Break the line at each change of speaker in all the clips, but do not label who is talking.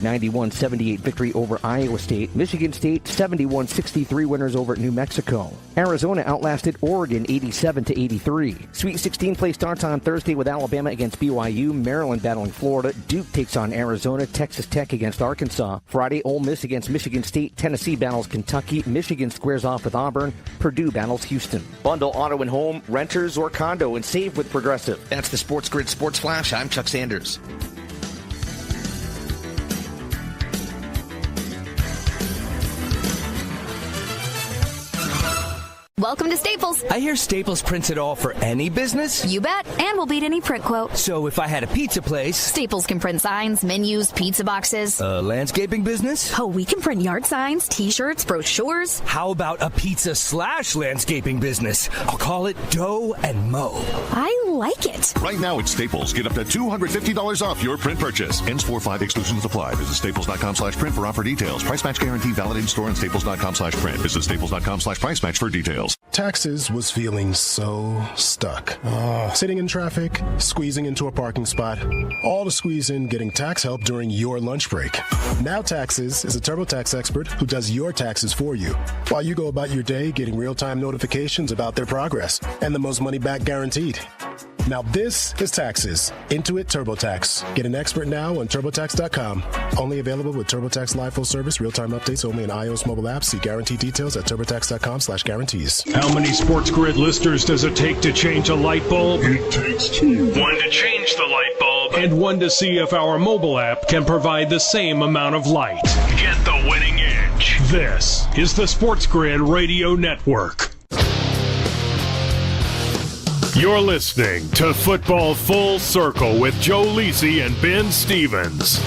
91-78 victory over Iowa State. Michigan State 71-63 winners over New Mexico. Arizona outlasted Oregon 87-83. Sweet 16 play starts on Thursday with Alabama against BYU, Maryland battling Florida, Duke takes on Arizona, Texas Tech against Arkansas. Friday, Ole Miss against Michigan State, Tennessee battles Kentucky, Michigan squares off with Auburn, Purdue battles Houston. Bundle auto and home, renters or condo, and save with Progressive.
That's the SportsGrid Sports Flash. I'm Chuck Sanders.
Welcome to Staples.
I hear Staples prints it all for any business.
You bet. And we'll beat any print quote.
So if I had a pizza place...
Staples can print signs, menus, pizza boxes.
A landscaping business?
Oh, we can print yard signs, T-shirts, brochures.
How about a pizza/landscaping business? I'll call it Dough and Mo.
I like it.
Right now at Staples, get up to $250 off your print purchase. Ends 4/5 exclusions apply. Visit staples.com/print for offer details. Price match guarantee valid in store and staples.com/print. Visit staples.com/price match for details.
Taxes was feeling so stuck. Sitting in traffic, squeezing into a parking spot, all to squeeze in getting tax help during your lunch break. Now Taxes is a TurboTax expert who does your taxes for you, while you go about your day getting real-time notifications about their progress and the most money back guaranteed. Now this is Taxes. Intuit TurboTax. Get an expert now on TurboTax.com. Only available with TurboTax Live Full Service. Real-time updates only in iOS mobile apps. See guarantee details at TurboTax.com/guarantees.
How many SportsGrid listeners does it take to change a light bulb?
It takes two.
One to change the light bulb, and one to see if our mobile app can provide the same amount of light. Get the winning edge. This is the SportsGrid Radio Network. You're listening to Football Full Circle with Joe Lisi and Ben Stevens.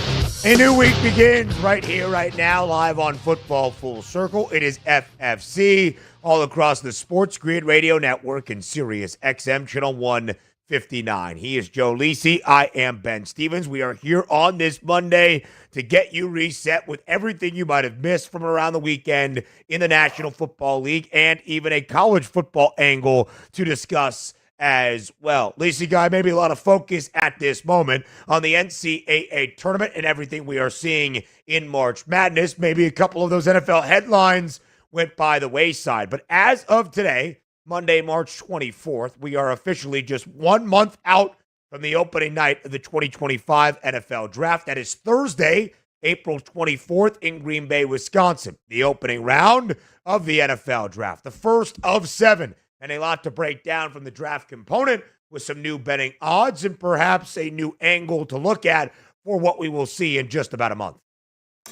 A new week begins right here, right now, live on Football Full Circle. It is FFC all across the SportsGrid Radio Network and Sirius XM Channel 159. He is Joe Lisi. I am Ben Stevens. We are here on this Monday to get you reset with everything you might have missed from around the weekend in the National Football League and even a college football angle to discuss as well. Lacey Guy, maybe a lot of focus at this moment on the NCAA tournament and everything we are seeing in March Madness. Maybe a couple of those NFL headlines went by the wayside. But as of today, Monday, March 24th, we are officially just 1 month out from the opening night of the 2025 NFL Draft. That is Thursday, April 24th in Green Bay, Wisconsin. The opening round of the NFL Draft, the first of 7. And a lot to break down from the draft component with some new betting odds and perhaps a new angle to look at for what we will see in just about a month.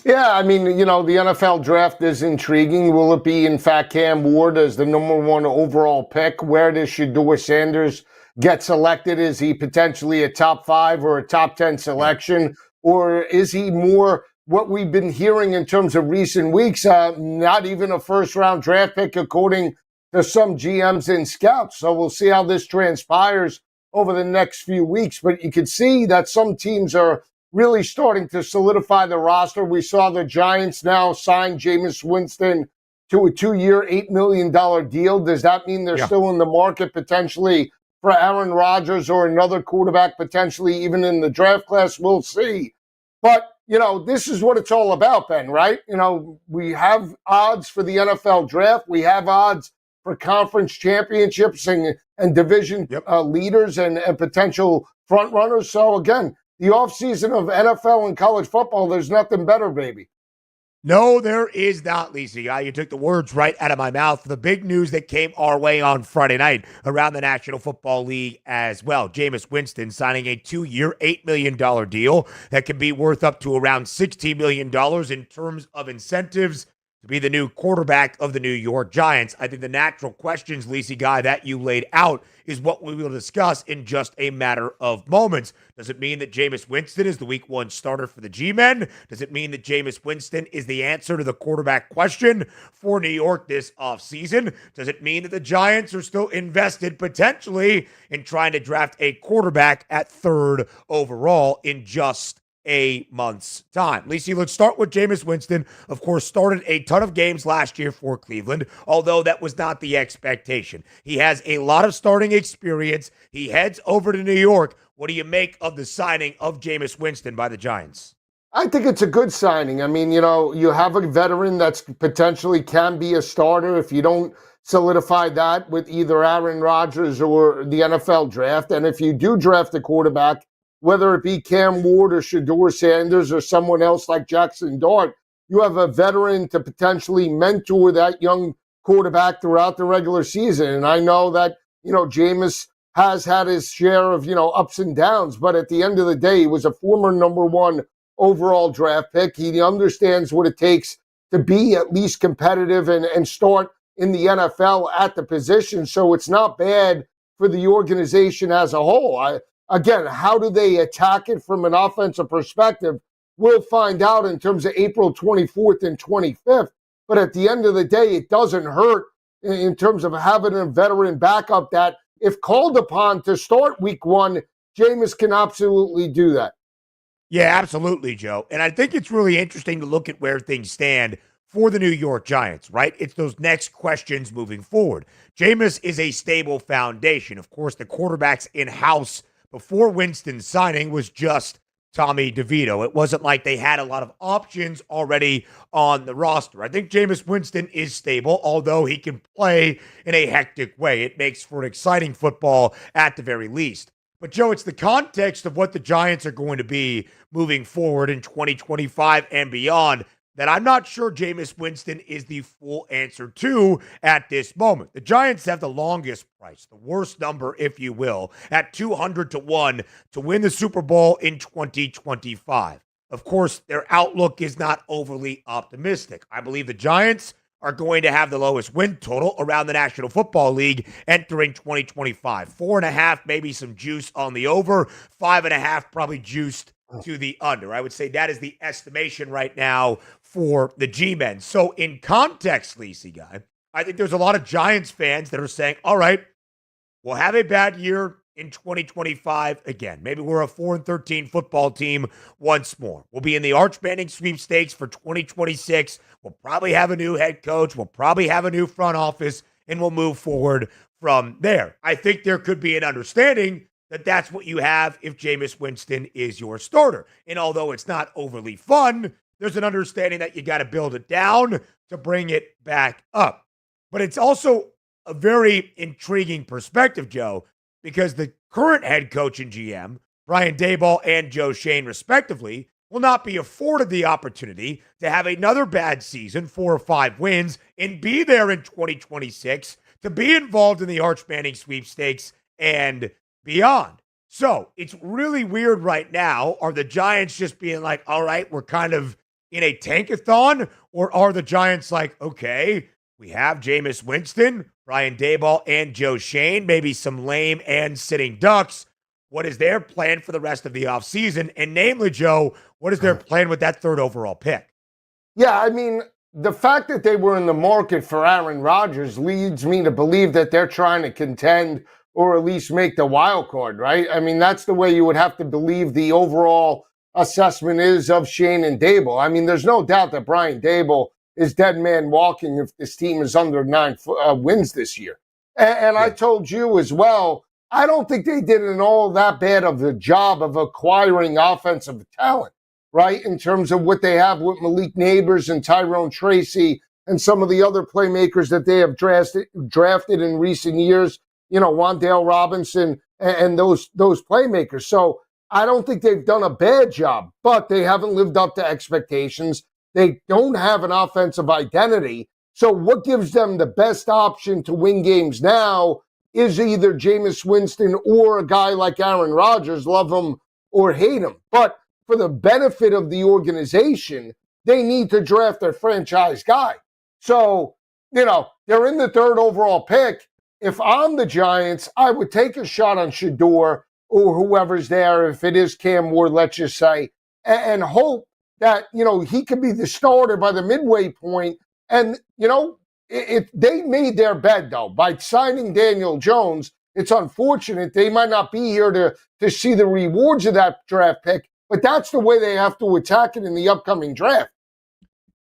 Yeah, I mean, the NFL draft is intriguing. Will it be, in fact, Cam Ward as the number 1 overall pick? Where does Shedeur Sanders get selected? Is he potentially a top 5 or a top 10 selection? Or is he more what we've been hearing in terms of recent weeks, not even a first-round draft pick according to some GMs and scouts? So we'll see how this transpires over the next few weeks. But you can see that some teams are really starting to solidify the roster. We saw the Giants now sign Jameis Winston to a 2-year, $8 million deal. Does that mean they're still in the market potentially for Aaron Rodgers or another quarterback, potentially even in the draft class? We'll see. But, this is what it's all about, Ben, right? We have odds for the NFL draft. We have odds for conference championships and division leaders and potential front runners. So, again, the offseason of NFL and college football, there's nothing better, baby.
No, there is not, Lisa. You took the words right out of my mouth. The big news that came our way on Friday night around the National Football League as well. Jameis Winston signing a 2-year, $8 million deal that can be worth up to around $16 million in terms of incentives to be the new quarterback of the New York Giants. I think the natural questions, Lacey Guy, that you laid out is what we will discuss in just a matter of moments. Does it mean that Jameis Winston is the week 1 starter for the G-Men? Does it mean that Jameis Winston is the answer to the quarterback question for New York this offseason? Does it mean that the Giants are still invested potentially in trying to draft a quarterback at 3rd overall in just a month's time? Lacey, let's start with Jameis Winston. Of course, started a ton of games last year for Cleveland, although that was not the expectation. He has a lot of starting experience. He heads over to New York. What do you make of the signing of Jameis Winston by the Giants?
I think it's a good signing. I mean, you have a veteran that's potentially can be a starter if you don't solidify that with either Aaron Rodgers or the NFL draft. And if you do draft a quarterback, whether it be Cam Ward or Shedeur Sanders or someone else like Jackson Dart, you have a veteran to potentially mentor that young quarterback throughout the regular season. And I know that, Jameis has had his share of, ups and downs, but at the end of the day, he was a former number one overall draft pick. He understands what it takes to be at least competitive and start in the NFL at the position. So it's not bad for the organization as a whole. Again, how do they attack it from an offensive perspective? We'll find out in terms of April 24th and 25th. But at the end of the day, it doesn't hurt in terms of having a veteran backup that, if called upon to start week one, Jameis can absolutely do that.
Yeah, absolutely, Joe. And I think it's really interesting to look at where things stand for the New York Giants, right? It's those next questions moving forward. Jameis is a stable foundation. Of course, the quarterbacks in-house before Winston's signing was just Tommy DeVito. It wasn't like they had a lot of options already on the roster. I think Jameis Winston is stable, although he can play in a hectic way. It makes for an exciting football at the very least. But, Joe, it's the context of what the Giants are going to be moving forward in 2025 and beyond that I'm not sure Jameis Winston is the full answer to at this moment. The Giants have the longest price, the worst number, if you will, at 200-1 to win the Super Bowl in 2025. Of course, their outlook is not overly optimistic. I believe the Giants are going to have the lowest win total around the National Football League entering 2025. 4.5, maybe some juice on the over. 5.5, probably juiced to the under. I would say that is the estimation right now for the G-men. So in context, Lacey guy, I think there's a lot of Giants fans that are saying, all right, we'll have a bad year in 2025 again. Maybe we're a 4-13 football team once more. We'll be in the Arch Manning sweepstakes for 2026. We'll probably have a new head coach. We'll probably have a new front office, and we'll move forward from there. I think there could be an understanding that that's what you have if Jameis Winston is your starter. And although it's not overly fun, there's an understanding that you got to build it down to bring it back up. But it's also a very intriguing perspective, Joe, because the current head coach and GM, Brian Daboll and Joe Schoen, respectively, will not be afforded the opportunity to have another bad season, 4 or 5 wins, and be there in 2026 to be involved in the Arch Manning sweepstakes and beyond. So it's really weird right now. Are the Giants just being like, all right, we're kind of in a tankathon? Or are the Giants like, okay, we have Jameis Winston, Brian Daboll, and Joe Schoen, maybe some lame and sitting ducks. What is their plan for the rest of the offseason? And namely, Joe, what is their plan with that 3rd overall pick?
Yeah, I mean, the fact that they were in the market for Aaron Rodgers leads me to believe that they're trying to contend or at least make the wild card, right? I mean, that's the way you would have to believe the overall assessment is of Shane and Daboll. I mean, there's no doubt that Brian Daboll is dead man walking if this team is under 9 wins this year. And I told you as well, I don't think they did an all that bad of a job of acquiring offensive talent, right? In terms of what they have with Malik Neighbors and Tyrone Tracy and some of the other playmakers that they have drafted in recent years, Wan'Dale Robinson and those playmakers. So I don't think they've done a bad job, but they haven't lived up to expectations. They don't have an offensive identity. So what gives them the best option to win games now is either Jameis Winston or a guy like Aaron Rodgers, love him or hate him. But for the benefit of the organization, they need to draft their franchise guy. So, they're in the 3rd overall pick. If I'm the Giants, I would take a shot on Shedeur or whoever's there, if it is Cam Ward, let's just say, and hope that, he could be the starter by the midway point. And, they made their bed, though, by signing Daniel Jones. It's unfortunate they might not be here to see the rewards of that draft pick, but that's the way they have to attack it in the upcoming draft.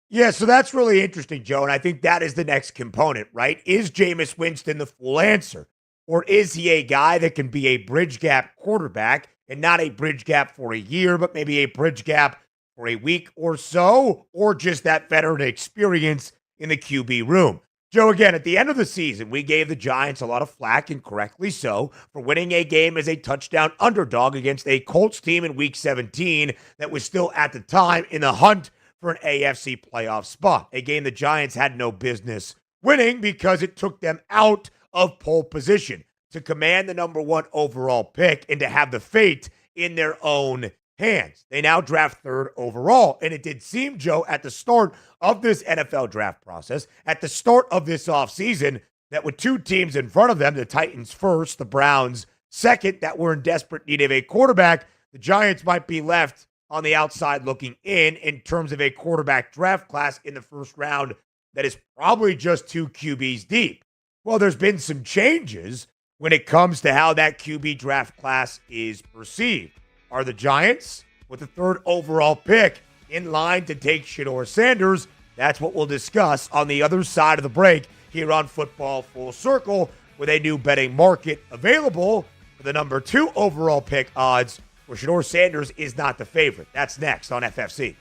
Yeah, so that's really interesting, Joe, and I think that is the next component, right? Is Jameis Winston the full answer? Or is he a guy that can be a bridge gap quarterback and not a bridge gap for a year, but maybe a bridge gap for a week or so, or just that veteran experience in the QB room. Joe, again, at the end of the season, we gave the Giants a lot of flack, and correctly so, for winning a game as a touchdown underdog against a Colts team in Week 17 that was still at the time in the hunt for an AFC playoff spot. A game the Giants had no business winning because it took them out of pole position to command the number 1 overall pick and to have the fate in their own hands. They now draft 3rd overall, and it did seem, Joe, at the start of this NFL draft process, at the start of this offseason, that with 2 teams in front of them, the Titans first, the Browns second, that were in desperate need of a quarterback, the Giants might be left on the outside looking in terms of a quarterback draft class in the first round that is probably just 2 QBs deep. Well, there's been some changes when it comes to how that QB draft class is perceived. Are the Giants, with the 3rd overall pick, in line to take Shedeur Sanders? That's what we'll discuss on the other side of the break here on Football Full Circle, with a new betting market available for the number 2 overall pick odds, where Shedeur Sanders is not the favorite. That's next on FFC.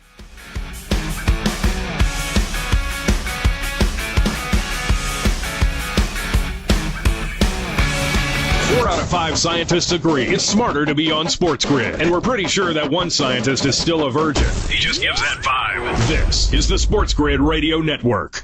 4 out of 5 scientists agree it's smarter to be on SportsGrid. And we're pretty sure that one scientist is still a virgin. He just gives that vibe. This is the SportsGrid Radio Network.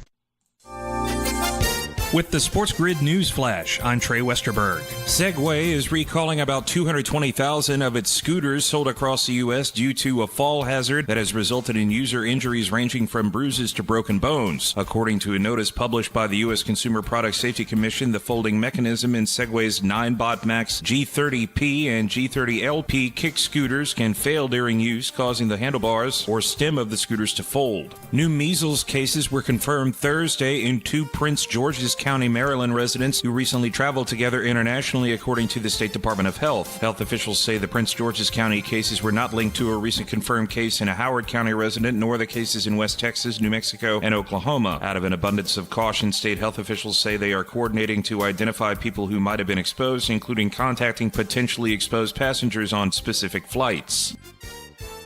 With the SportsGrid News Flash, I'm Trey Westerberg. Segway is recalling about 220,000 of its scooters sold across the U.S. due to a fall hazard that has resulted in user injuries ranging from bruises to broken bones. According to a notice published by the U.S. Consumer Product Safety Commission, the folding mechanism in Segway's 9Bot Max G30P and G30LP kick scooters can fail during use, causing the handlebars or stem of the scooters to fold. New measles cases were confirmed Thursday in 2 Prince George's County, Maryland residents who recently traveled together internationally, according to the State Department of Health. Health officials say the Prince George's County cases were not linked to a recent confirmed case in a Howard County resident, nor the cases in West Texas, New Mexico, and Oklahoma. Out of an abundance of caution, state health officials say they are coordinating to identify people who might have been exposed, including contacting potentially exposed passengers on specific flights.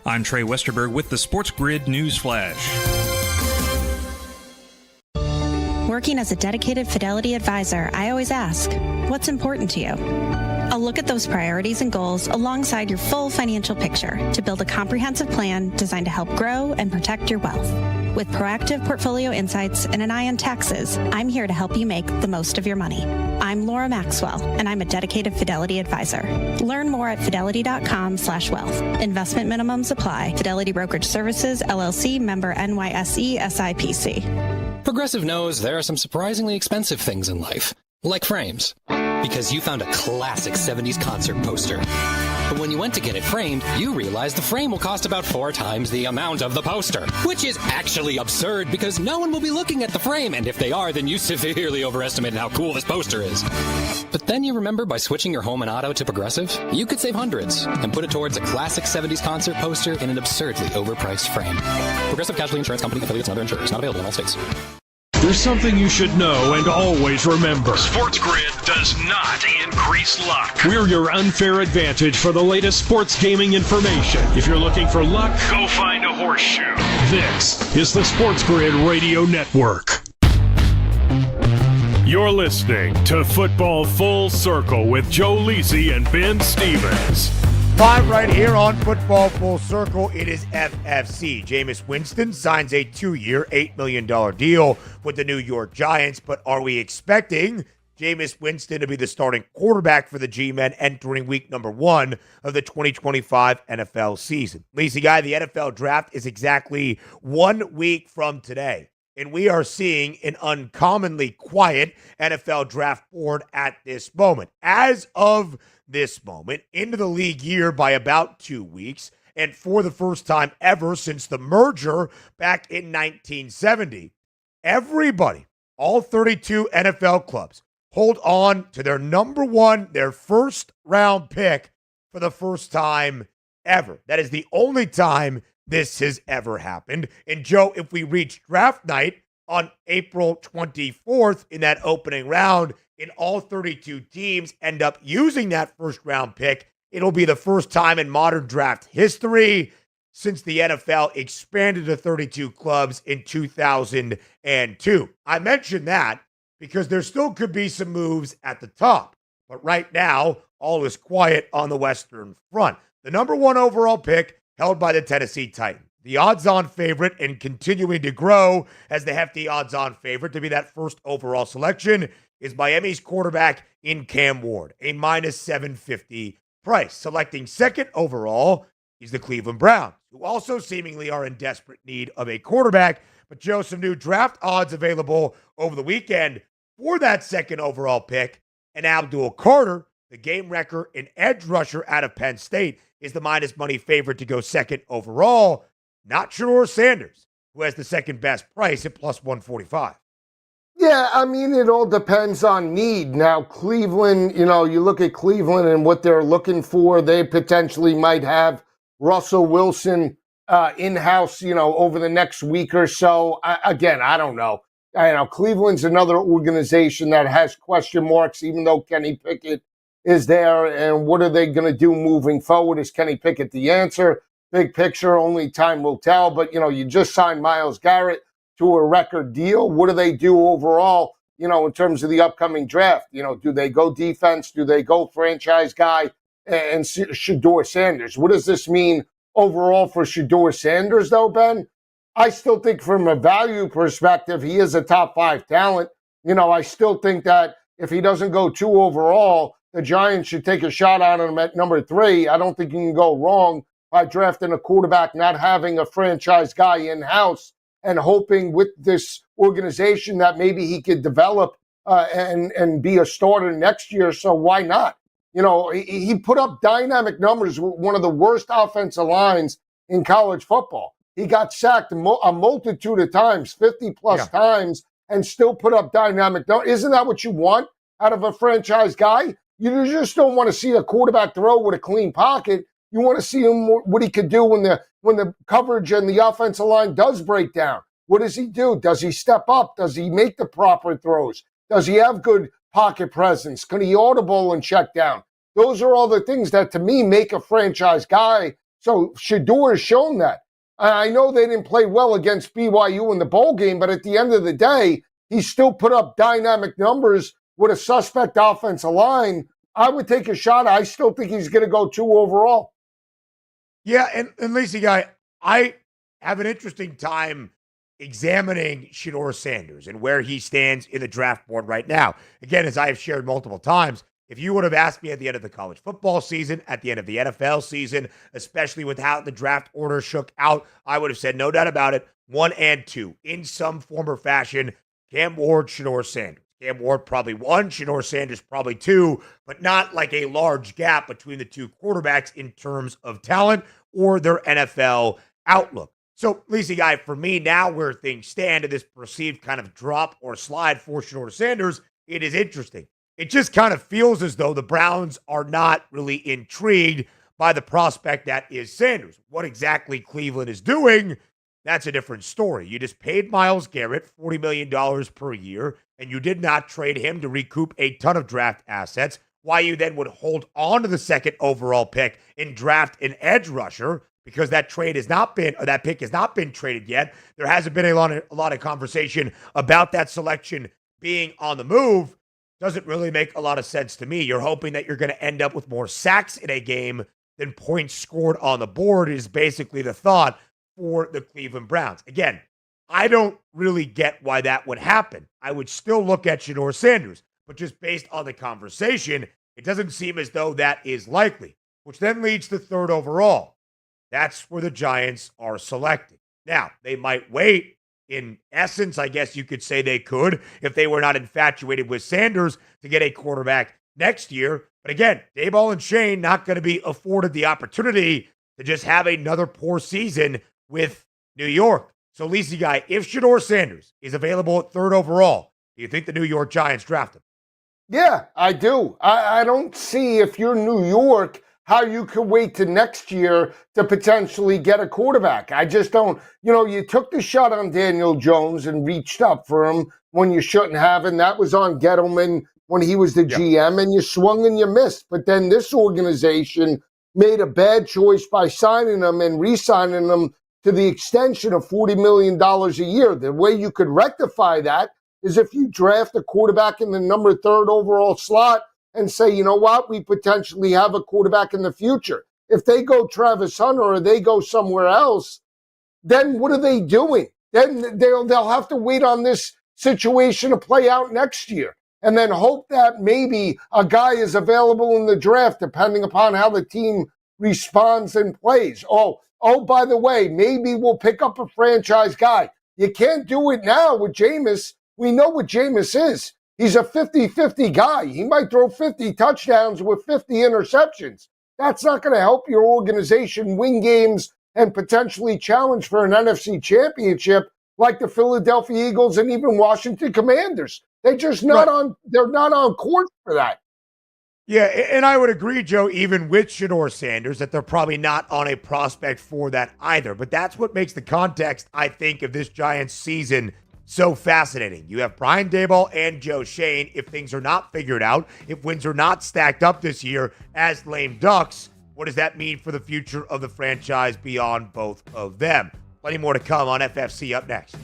I'm Trey Westerberg with the SportsGrid News Flash.
Working as a dedicated Fidelity advisor, I always ask, what's important to you? I'll look at those priorities and goals alongside your full financial picture to build a comprehensive plan designed to help grow and protect your wealth. With proactive portfolio insights and an eye on taxes, I'm here to help you make the most of your money. I'm Laura Maxwell, and I'm a dedicated Fidelity advisor. Learn more at fidelity.com/wealth. Investment minimums apply. Fidelity Brokerage Services, LLC, member NYSE, SIPC.
Progressive knows there are some surprisingly expensive things in life, like frames, because you found a classic 70s concert poster. But when you went to get it framed, you realized the frame will cost about 4 times the amount of the poster, which is actually absurd because no one will be looking at the frame, and if they are, then you severely overestimated how cool this poster is. But then you remember by switching your home and auto to Progressive, you could save hundreds and put it towards a classic 70s concert poster in an absurdly overpriced frame. Progressive Casualty Insurance Company, affiliates, and other insurers. Not available in all states.
There's something you should know and always remember. SportsGrid does not increase luck. We're your unfair advantage for the latest sports gaming information. If you're looking for luck, go find a horseshoe. This is the SportsGrid Radio Network. You're listening to Football Full Circle with Joe Lisi and Ben Stevens.
Live right here on Football Full Circle, it is FFC. Jameis Winston signs a 2-year, $8 million deal with the New York Giants, but are we expecting Jameis Winston to be the starting quarterback for the G-Men entering week number 1 of the 2025 NFL season? Lacey Guy, the NFL draft is exactly 1 week from today, and we are seeing an uncommonly quiet NFL draft board at this moment. As of this moment, into the league year by about 2 weeks, and for the first time ever since the merger back in 1970, everybody, all 32 NFL clubs, hold on to their number 1, their first round pick for the first time ever. That is the only time this has ever happened. And Joe, if we reach draft night on April 24th in that opening round, and all 32 teams end up using that first round pick, it'll be the first time in modern draft history since the NFL expanded to 32 clubs in 2002. I mentioned that because there still could be some moves at the top. But right now, all is quiet on the Western Front. The number 1 overall pick held by the Tennessee Titans. The odds-on favorite and continuing to grow as the hefty odds-on favorite to be that first overall selection is Miami's quarterback in Cam Ward, a minus 750 price. Selecting second overall is the Cleveland Browns, who also seemingly are in desperate need of a quarterback. But Joe, some new draft odds available over the weekend for that second overall pick. And Abdul Carter, the game wrecker and edge rusher out of Penn State, is the minus money favorite to go second overall. Not Shedeur Sanders, who has the second best price at plus 145.
Yeah, I mean, it all depends on need. Now, Cleveland, you look at Cleveland and what they're looking for. They potentially might have Russell Wilson in-house, over the next week or so. I don't know. Cleveland's another organization that has question marks, even though Kenny Pickett is there. And what are they going to do moving forward? Is Kenny Pickett the answer? Big picture, only time will tell. But, you just signed Myles Garrett to a record deal. What do they do overall, in terms of the upcoming draft? Do they go defense? Do they go franchise guy and Shedeur Sanders? What does this mean overall for Shedeur Sanders, though, Ben? I still think from a value perspective, he is a top 5 talent. I still think that if he doesn't go 2 overall, the Giants should take a shot on him at number 3. I don't think you can go wrong by drafting a quarterback, not having a franchise guy in-house, and hoping with this organization that maybe he could develop and be a starter next year. So why not? He put up dynamic numbers with one of the worst offensive lines in college football. He got sacked a multitude of times, 50-plus times, and still put up dynamic numbers. Isn't that what you want out of a franchise guy? You just don't want to see a quarterback throw with a clean pocket. You want to see him what he could do when the coverage and the offensive line does break down. What does he do? Does he step up? Does he make the proper throws? Does he have good pocket presence? Can he audible and check down? Those are all the things that, to me, make a franchise guy. So Shedeur has shown that. I know they didn't play well against BYU in the bowl game, but at the end of the day, he still put up dynamic numbers with a suspect offensive line. I would take a shot. I still think he's going to go 2 overall.
Yeah, and Lacey Guy, I have an interesting time examining Shedeur Sanders and where he stands in the draft board right now. Again, as I have shared multiple times, if you would have asked me at the end of the college football season, at the end of the NFL season, especially with how the draft order shook out, I would have said, no doubt about it, 1 and 2, in some form or fashion, Cam Ward, Shedeur Sanders. Cam Ward probably 1, Shedeur Sanders probably 2, but not like a large gap between the two quarterbacks in terms of talent or their NFL outlook. So, Lacey Guy, for me now where things stand in this perceived kind of drop or slide for Shedeur Sanders, it is interesting. It just kind of feels as though the Browns are not really intrigued by the prospect that is Sanders. What exactly Cleveland is doing, that's a different story. You just paid Myles Garrett $40 million per year, and you did not trade him to recoup a ton of draft assets. Why you then would hold on to the second overall pick and draft an edge rusher, because that pick has not been traded yet. There hasn't been a lot of conversation about that selection being on the move. Doesn't really make a lot of sense to me. You're hoping that you're going to end up with more sacks in a game than points scored on the board is basically the thought for the Cleveland Browns. Again, I don't really get why that would happen. I would still look at Shedeur Sanders, but just based on the conversation, it doesn't seem as though that is likely, which then leads to 3rd overall. That's where the Giants are selecting. Now, they might wait. In essence, I guess you could say they could if they were not infatuated with Sanders to get a quarterback next year. But again, Daboll and Shane not going to be afforded the opportunity to just have another poor season with New York. So, Lacey Guy, if Shedeur Sanders is available at 3rd overall, do you think the New York Giants draft him?
Yeah, I do. I don't see, if you're New York, how you could wait to next year to potentially get a quarterback. I just don't. You took the shot on Daniel Jones and reached up for him when you shouldn't have, and that was on Gettleman when he was the GM, and you swung and you missed. But then this organization made a bad choice by signing them and re-signing them to the extension of $40 million a year. The way you could rectify that is if you draft a quarterback in the number 3rd overall slot and say, you know what, we potentially have a quarterback in the future. If they go Travis Hunter or they go somewhere else, then what are they doing? Then they'll have to wait on this situation to play out next year and then hope that maybe a guy is available in the draft depending upon how the team responds and plays. Oh, by the way, maybe we'll pick up a franchise guy. You can't do it now with Jameis. We know what Jameis is. He's a 50-50 guy. He might throw 50 touchdowns with 50 interceptions. That's not going to help your organization win games and potentially challenge for an NFC championship like the Philadelphia Eagles and even Washington Commanders. They're just not they're not on course for that.
Yeah, and I would agree, Joe, even with Shedeur Sanders, that they're probably not on a prospect for that either. But that's what makes the context, I think, of this Giants season so fascinating. You have Brian Daboll and Joe Shane. If things are not figured out, if wins are not stacked up this year as lame ducks, what does that mean for the future of the franchise beyond both of them? Plenty more to come on FFC up next.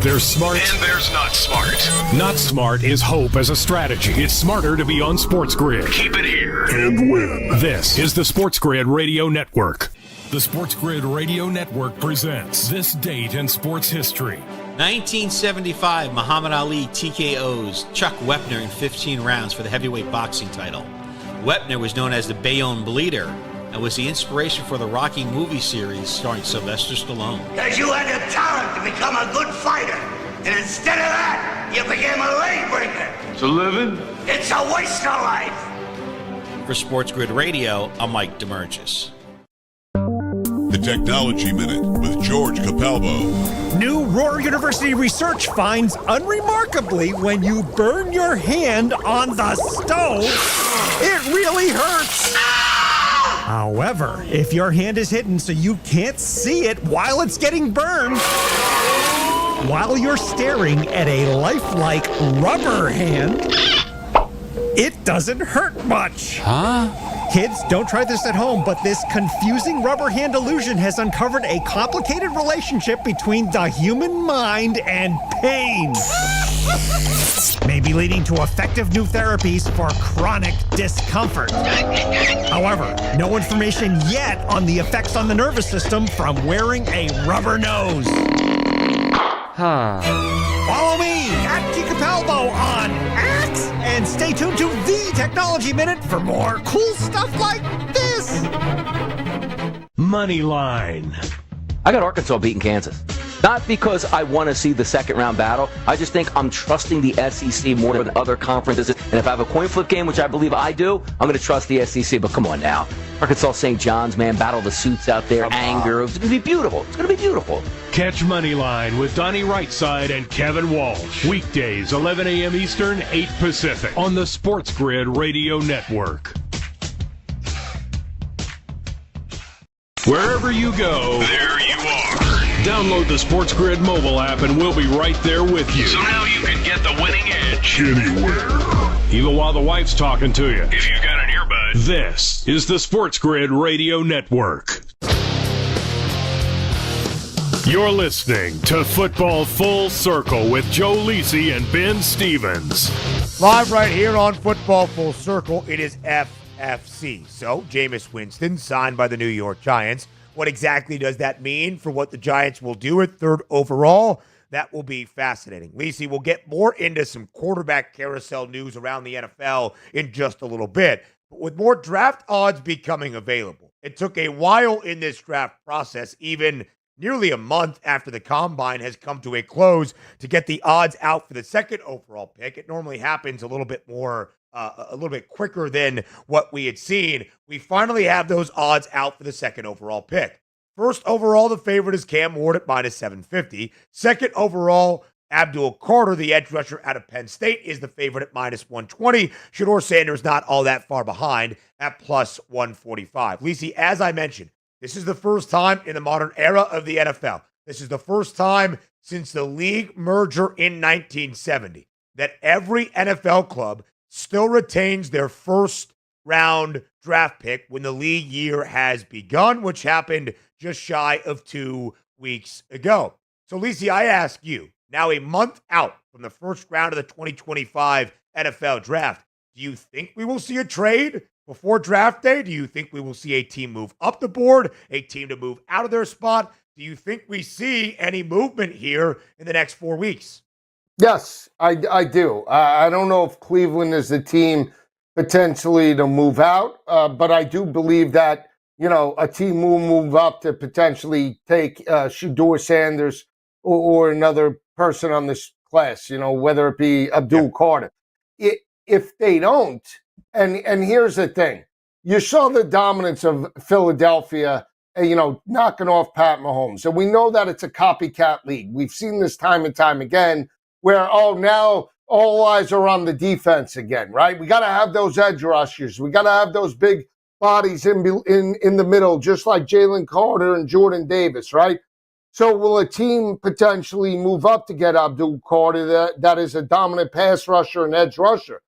There's smart
and there's not smart.
Not smart is hope as a strategy. It's smarter to be on SportsGrid.
Keep it here
And win. This is the SportsGrid Radio Network. The SportsGrid Radio Network presents This Date in Sports History.
1975, Muhammad Ali TKOs Chuck Wepner in 15 rounds for the heavyweight boxing title. Wepner was known as the Bayonne Bleeder and was the inspiration for the Rocky movie series starring Sylvester Stallone.
Because you had the talent to become a good fighter, and instead of that, you became a leg breaker.
It's a living.
It's a waste of life.
For SportsGrid Radio, I'm Mike DeMurgis.
The Technology Minute with George Capalbo.
New Roar University research finds unremarkably when you burn your hand on the stove, it really hurts. However, if your hand is hidden so you can't see it while it's getting burned, while you're staring at a lifelike rubber hand, it doesn't hurt much.
Huh?
Kids, don't try this at home, but this confusing rubber hand illusion has uncovered a complicated relationship between the human mind and pain. Maybe leading to effective new therapies for chronic discomfort. However, no information yet on the effects on the nervous system from wearing a rubber nose. Follow me at Capalbo on X and stay tuned to The Technology Minute for more cool stuff like this.
Money line.
I got Arkansas beating Kansas. Not because I want to see the second round battle. I just think I'm trusting the SEC more than other conferences. And if I have a coin flip game, which I believe I do, I'm going to trust the SEC. But come on now. Arkansas St. John's, man, battle the suits out there, anger. It's going to be beautiful. It's going to be beautiful.
Catch Moneyline with Donnie Rightside and Kevin Walsh. Weekdays, 11 a.m. Eastern, 8 Pacific on the SportsGrid Radio Network. Wherever you go,
there you are.
Download the SportsGrid mobile app and we'll be right there with you.
So now you can get the winning edge
anywhere. Even while the wife's talking to you.
If you've got an earbud.
This is the SportsGrid Radio Network. You're listening to Football Full Circle with Joe Lisi and Ben Stevens.
Live right here on Football Full Circle, it is FFC. So, Jameis Winston signed by the New York Giants. What exactly does that mean for what the Giants will do at 3rd overall? That will be fascinating. Lisi, we'll get more into some quarterback carousel news around the NFL in just a little bit. But with more draft odds becoming available, it took a while in this draft process, even nearly a month after the combine has come to a close, to get the odds out for the 2nd overall pick. It normally happens a little bit more a little bit quicker than what we had seen. We finally have those odds out for the 2nd overall pick. 1st overall, the favorite is Cam Ward at minus 750. 2nd overall, Abdul Carter, the edge rusher out of Penn State, is the favorite at minus 120. Shedeur Sanders not all that far behind at plus 145. Lisi, as I mentioned, this is the first time in the modern era of the NFL. This is the first time since the league merger in 1970 that every NFL club still retains their first-round draft pick when the league year has begun, which happened just shy of 2 weeks ago. So, Lisi, I ask you, now a month out from the first round of the 2025 NFL draft, do you think we will see a trade before draft day? Do you think we will see a team move up the board, a team to move out of their spot? Do you think we see any movement here in the next 4 weeks?
Yes, I do. I don't know if Cleveland is the team potentially to move out, but I do believe that, a team will move up to potentially take Shedeur Sanders or another person on this class, whether it be Abdul Carter. If they don't, and here's the thing, you saw the dominance of Philadelphia, knocking off Pat Mahomes. And we know that it's a copycat league. We've seen this time and time again where, now all eyes are on the defense again, right? We got to have those edge rushers. We got to have those big bodies in the middle, just like Jalen Carter and Jordan Davis, right? So will a team potentially move up to get Abdul Carter that is a dominant pass rusher and edge rusher?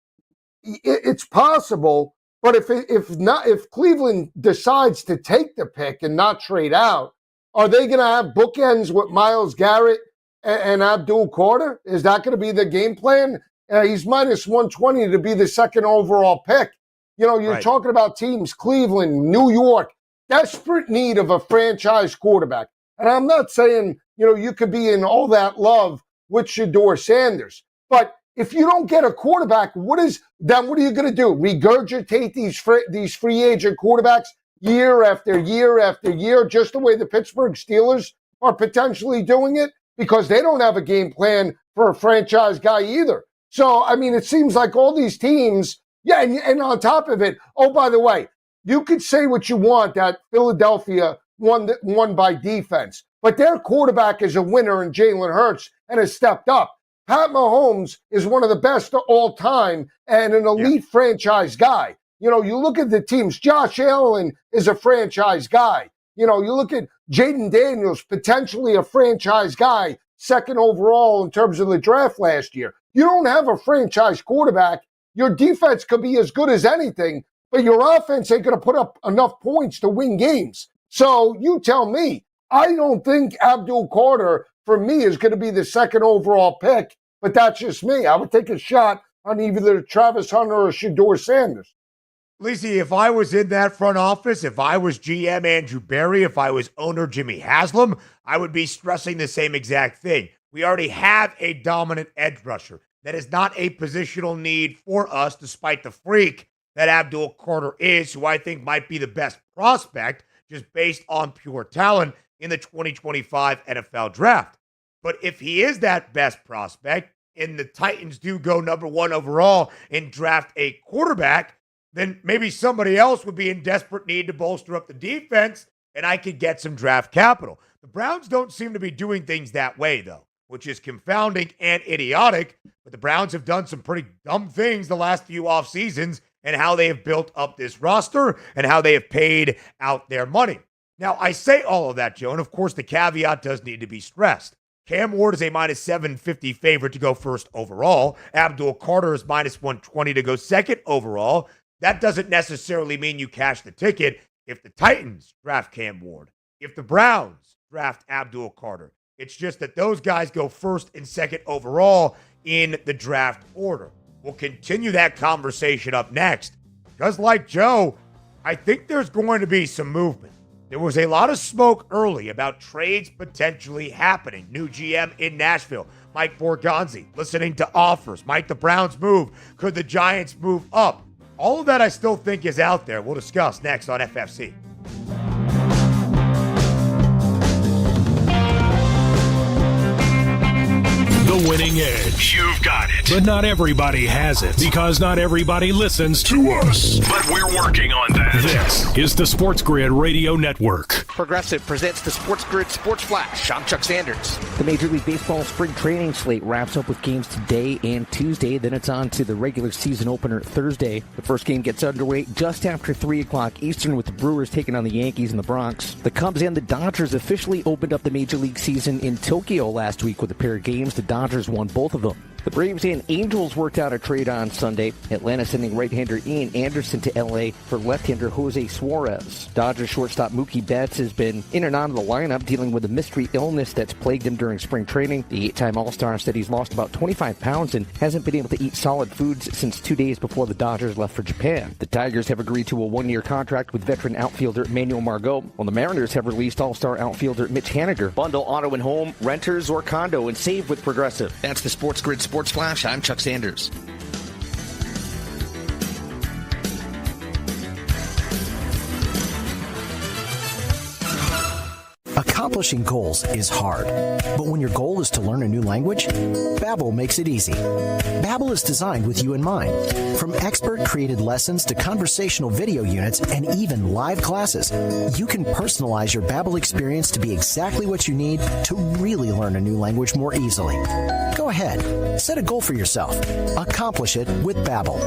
It's possible, but if Cleveland decides to take the pick and not trade out, are they going to have bookends with Myles Garrett and Abdul Carter? Is that going to be the game plan? He's minus 120 to be the second overall pick. You're talking about teams, Cleveland, New York, desperate need of a franchise quarterback. And I'm not saying, you could be in all that love with Shedeur Sanders. But if you don't get a quarterback, what are you going to do? Regurgitate these free agent quarterbacks year after year after year, just the way the Pittsburgh Steelers are potentially doing it? Because they don't have a game plan for a franchise guy either. So, it seems like all these teams, and on top of it, oh, by the way, you could say what you want that Philadelphia won by defense, but their quarterback is a winner in Jalen Hurts and has stepped up. Pat Mahomes is one of the best of all time and an elite franchise guy. You look at the teams, Josh Allen is a franchise guy. You look at Jaden Daniels, potentially a franchise guy, second overall in terms of the draft last year. You don't have a franchise quarterback. Your defense could be as good as anything, but your offense ain't going to put up enough points to win games. So you tell me, I don't think Abdul Carter, for me, is going to be the second overall pick, but that's just me. I would take a shot on either Travis Hunter or Shedeur Sanders.
Lisi, if I was in that front office, if I was GM Andrew Berry, if I was owner Jimmy Haslam, I would be stressing the same exact thing. We already have a dominant edge rusher. That is not a positional need for us, despite the freak that Abdul Carter is, who I think might be the best prospect, just based on pure talent in the 2025 NFL draft. But if he is that best prospect, and the Titans do go number 1 overall and draft a quarterback, then maybe somebody else would be in desperate need to bolster up the defense, and I could get some draft capital. The Browns don't seem to be doing things that way, though, which is confounding and idiotic, but the Browns have done some pretty dumb things the last few off seasons and how they have built up this roster and how they have paid out their money. Now, I say all of that, Joe, and of course the caveat does need to be stressed. Cam Ward is a minus 750 favorite to go first overall. Abdul Carter is minus 120 to go second overall. That doesn't necessarily mean you cash the ticket if the Titans draft Cam Ward, if the Browns draft Abdul Carter. It's just that those guys go first and second overall in the draft order. We'll continue that conversation up next because, like Joe, I think there's going to be some movement. There was a lot of smoke early about trades potentially happening. New GM in Nashville, Mike Borgonzi, listening to offers. Might the Browns move? Could the Giants move up? All of that I still think is out there. We'll discuss next on FFC.
The winning edge.
You've got it.
But not everybody has it, because not everybody listens to us.
But we're working on that.
This is the SportsGrid Radio Network.
Progressive presents the SportsGrid Sports Flash. I'm Chuck Sanders.
The Major League Baseball spring training slate wraps up with games today and Tuesday. Then it's on to the regular season opener Thursday. The first game gets underway just after 3 o'clock Eastern with the Brewers taking on the Yankees in the Bronx. The Cubs and the Dodgers officially opened up the Major League season in Tokyo last week with a pair of games. The Dodgers won both of them. The Braves and Angels worked out a trade on Sunday. Atlanta sending right-hander Ian Anderson to L.A. for left-hander Jose Suarez. Dodgers shortstop Mookie Betts has been in and out of the lineup dealing with a mystery illness that's plagued him during spring training. The 8-time All-Star said he's lost about 25 pounds and hasn't been able to eat solid foods since 2 days before the Dodgers left for Japan. The Tigers have agreed to a one-year contract with veteran outfielder Manuel Margot, while the Mariners have released All-Star outfielder Mitch Haniger. Bundle auto and home, renters, or condo and save with Progressive.
That's the Sports Grid Sports Flash. I'm Chuck Sanders.
Accomplishing goals is hard, but when your goal is to learn a new language, Babbel makes it easy. Babbel is designed with you in mind. From expert-created lessons to conversational video units and even live classes, you can personalize your Babbel experience to be exactly what you need to really learn a new language more easily. Go ahead, set a goal for yourself. Accomplish it with Babbel.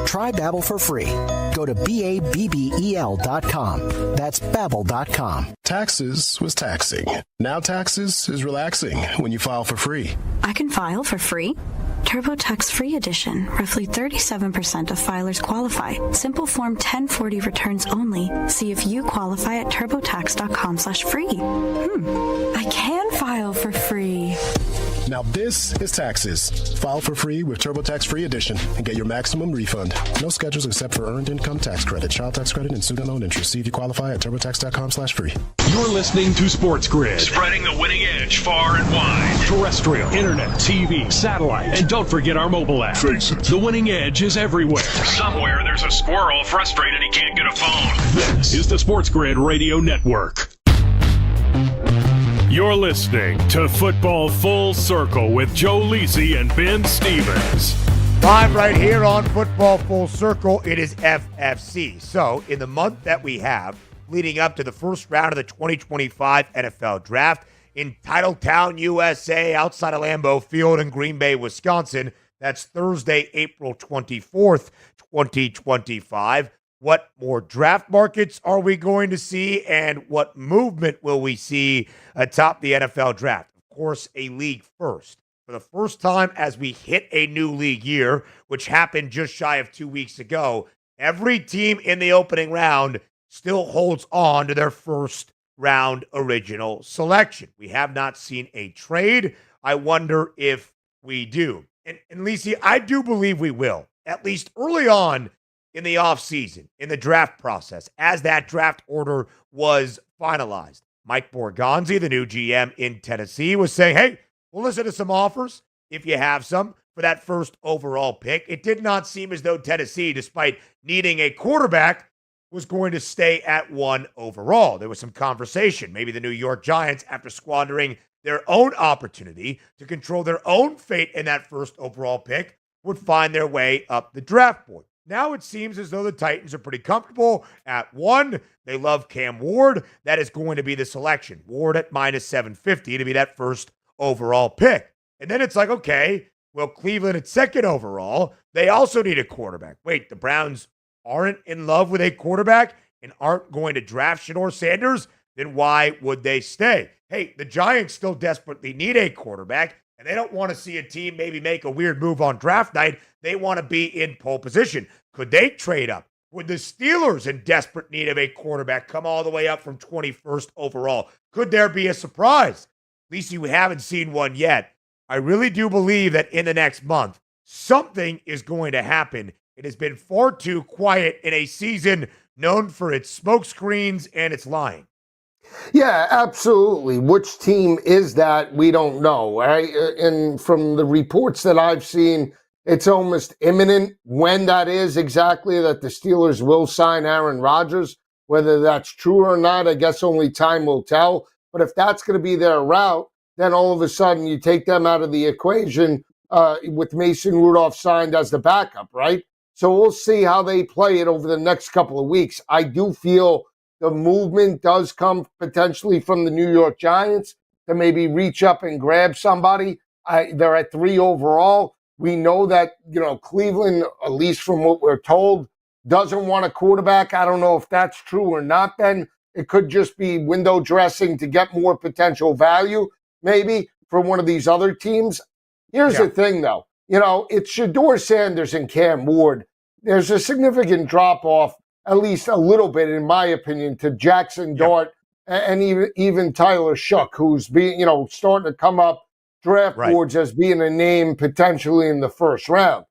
Try Babbel for free. Go to BABBEL.com. That's Babbel.com.
Taxes was taxing. Now taxes is relaxing when you file for free.
I can file for free? TurboTax Free Edition. Roughly 37% of filers qualify. Simple Form 1040 returns only. See if you qualify at turbotax.com/free. I can file for free.
Now this is taxes. File for free with TurboTax Free Edition and get your maximum refund. No schedules except for earned income tax credit, child tax credit, and student loan interest. See if you qualify at turbotax.com/free.
You're listening to Sports Grid.
Spreading the winning edge far and wide.
Terrestrial, internet, TV, satellite, and don't forget our mobile app.
Face it.
The winning edge is everywhere.
Somewhere there's a squirrel frustrated he can't get a phone.
This is the Sports Grid Radio Network.
You're listening to Football Full Circle with Joe Lisi and Ben Stevens.
Live right here on Football Full Circle, it is FFC. So, in the month that we have leading up to the first round of the 2025 NFL Draft in Titletown, USA, outside of Lambeau Field in Green Bay, Wisconsin, that's Thursday, April 24th, 2025. What more draft markets are we going to see, and what movement will we see atop the NFL draft? Of course, a league first. For the first time as we hit a new league year, which happened just shy of 2 weeks ago, every team in the opening round still holds on to their first round original selection. We have not seen a trade. I wonder if we do. And Lisi, I do believe we will, at least early on in the offseason, in the draft process, as that draft order was finalized. Mike Borgonzi, the new GM in Tennessee, was saying, hey, we'll listen to some offers, if you have some, for that first overall pick. It did not seem as though Tennessee, despite needing a quarterback, was going to stay at 1 overall. There was some conversation. Maybe the New York Giants, after squandering their own opportunity to control their own fate in that first overall pick, would find their way up the draft board. Now it seems as though the Titans are pretty comfortable at 1. They love Cam Ward. That is going to be the selection. Ward at minus 750 to be that first overall pick. And then it's like, okay, well, Cleveland at 2nd overall, they also need a quarterback. Wait, the Browns aren't in love with a quarterback and aren't going to draft Shedeur Sanders? Then why would they stay? Hey, the Giants still desperately need a quarterback, and they don't want to see a team maybe make a weird move on draft night. They want to be in pole position. Could they trade up? Would the Steelers, in desperate need of a quarterback, come all the way up from 21st overall? Could there be a surprise? At least you haven't seen one yet. I really do believe that in the next month, something is going to happen. It has been far too quiet in a season known for its smokescreens and its lying.
Yeah, absolutely. Which team is that? We don't know, right? And from the reports that I've seen, it's almost imminent when that is exactly, that the Steelers will sign Aaron Rodgers. Whether that's true or not, I guess only time will tell. But if that's going to be their route, then all of a sudden you take them out of the equation with Mason Rudolph signed as the backup, right? So we'll see how they play it over the next couple of weeks. I do feel the movement does come potentially from the New York Giants to maybe reach up and grab somebody. They're at 3 overall. We know that, Cleveland, at least from what we're told, doesn't want a quarterback. I don't know if that's true or not, then. It could just be window dressing to get more potential value, maybe, for one of these other teams. Here's the thing, though. it's Shedeur Sanders and Cam Ward. There's a significant drop-off, at least a little bit, in my opinion, to Jackson Dart and even Tyler Shook, who's being, starting to come up draft boards as being a name potentially in the first round.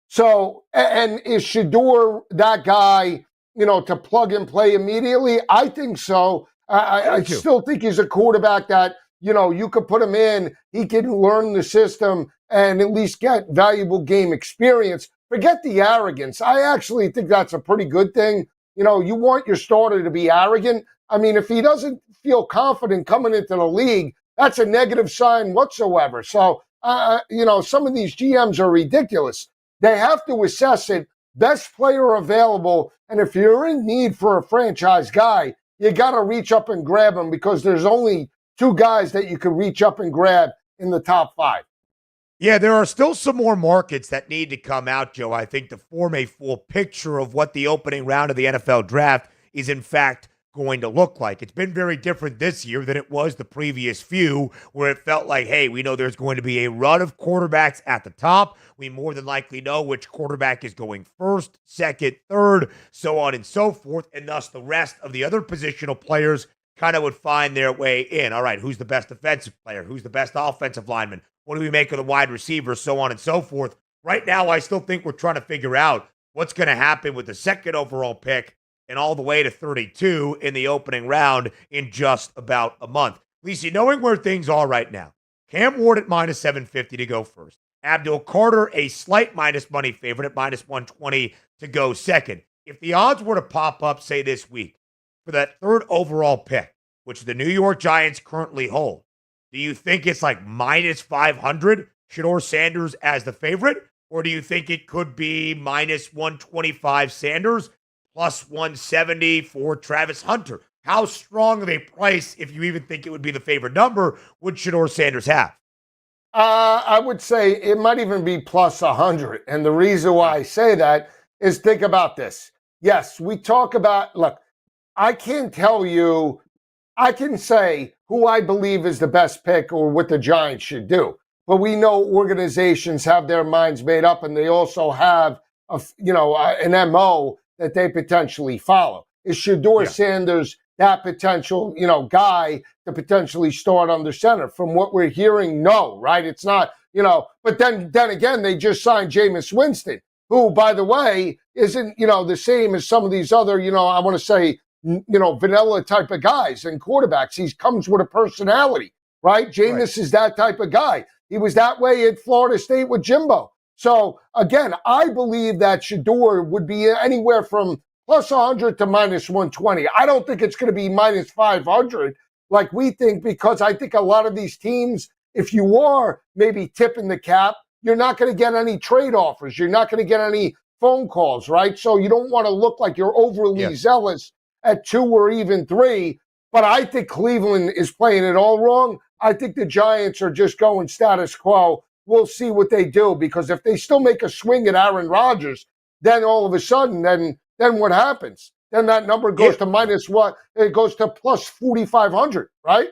So, and is Shedeur that guy, to plug and play immediately? I think so. I still think he's a quarterback that, you could put him in, he can learn the system and at least get valuable game experience. Forget the arrogance. I actually think that's a pretty good thing. You want your starter to be arrogant. I mean, if he doesn't feel confident coming into the league, that's a negative sign whatsoever. So, some of these GMs are ridiculous. They have to assess it, best player available, and if you're in need for a franchise guy, you got to reach up and grab him because there's only 2 guys that you can reach up and grab in the top 5.
Yeah, there are still some more markets that need to come out, Joe, I think, to form a full picture of what the opening round of the NFL draft is, in fact, going to look like. It's been very different this year than it was the previous few, where it felt like, hey, we know there's going to be a run of quarterbacks at the top. We more than likely know which quarterback is going first, second, third, so on and so forth, and thus the rest of the other positional players kind of would find their way in. All right, who's the best defensive player? Who's the best offensive lineman? What do we make of the wide receivers? So on and so forth. Right now, I still think we're trying to figure out what's going to happen with the second overall pick and all the way to 32 in the opening round in just about a month. Lisa, knowing where things are right now, Cam Ward at minus 750 to go first. Abdul Carter, a slight minus money favorite at minus 120 to go second. If the odds were to pop up, say this week, for that third overall pick, which the New York Giants currently hold, do you think it's like minus 500, Shedeur Sanders as the favorite? Or do you think it could be minus 125 Sanders, plus 170 for Travis Hunter? How strong of a price, if you even think it would be the favorite number, would Shedeur Sanders have?
I would say it might even be plus 100. And the reason why I say that is think about this. Yes, we talk about, look, I can't tell you, I can say who I believe is the best pick or what the Giants should do. But we know organizations have their minds made up and they also have, an MO that they potentially follow. Is Shedeur Sanders that potential, guy to potentially start under center? From what we're hearing, no, right? It's not, but then again, they just signed Jameis Winston, who, by the way, isn't, the same as some of these other, I want to say, vanilla type of guys and quarterbacks. He comes with a personality, right? Jameis is that type of guy. He was that way at Florida State with Jimbo. So, again, I believe that Shedeur would be anywhere from plus 100 to minus 120. I don't think it's going to be minus 500 like we think, because I think a lot of these teams, if you are maybe tipping the cap, you're not going to get any trade offers. You're not going to get any phone calls, right? So you don't want to look like you're overly zealous at 2 or even 3. But I think Cleveland is playing it all wrong. I think the Giants are just going status quo. We'll see what they do, because if they still make a swing at Aaron Rodgers, then all of a sudden, then what happens? Then that number goes to minus what? It goes to plus 4,500, right?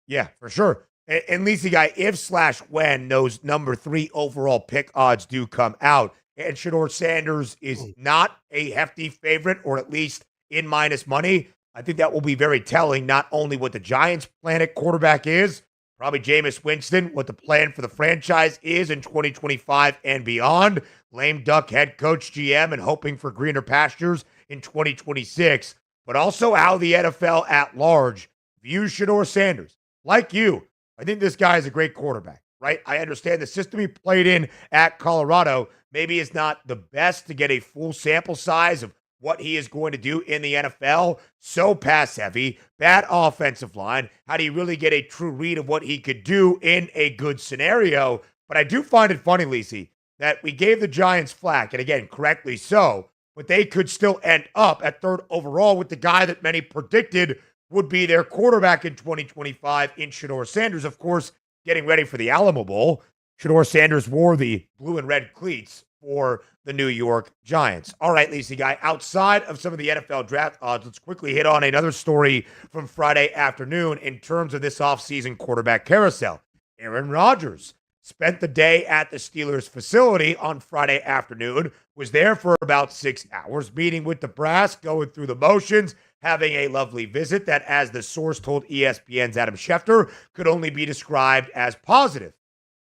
Yeah, for sure. And Lisa Guy, if/when those number 3 overall pick odds do come out, and Shedeur Sanders is not a hefty favorite, or at least in minus money, I think that will be very telling, not only what the Giants' plan at quarterback is, probably Jameis Winston, what the plan for the franchise is in 2025 and beyond, lame duck head coach GM and hoping for greener pastures in 2026, but also how the NFL at large views Shedeur Sanders. Like you, I think this guy is a great quarterback, right? I understand the system he played in at Colorado maybe is not the best to get a full sample size of what he is going to do in the NFL. So pass heavy, bad offensive line. How do you really get a true read of what he could do in a good scenario? But I do find it funny, Lisi, that we gave the Giants flack, and again, correctly so, but they could still end up at 3rd overall with the guy that many predicted would be their quarterback in 2025 in Shedeur Sanders. Of course, getting ready for the Alamo Bowl, Shedeur Sanders wore the blue and red cleats for the New York Giants. All right, Lisa Guy, outside of some of the NFL draft odds, let's quickly hit on another story from Friday afternoon in terms of this offseason quarterback carousel. Aaron Rodgers spent the day at the Steelers facility on Friday afternoon, was there for about 6 hours, meeting with the brass, going through the motions, having a lovely visit that, as the source told ESPN's Adam Schefter, could only be described as positive.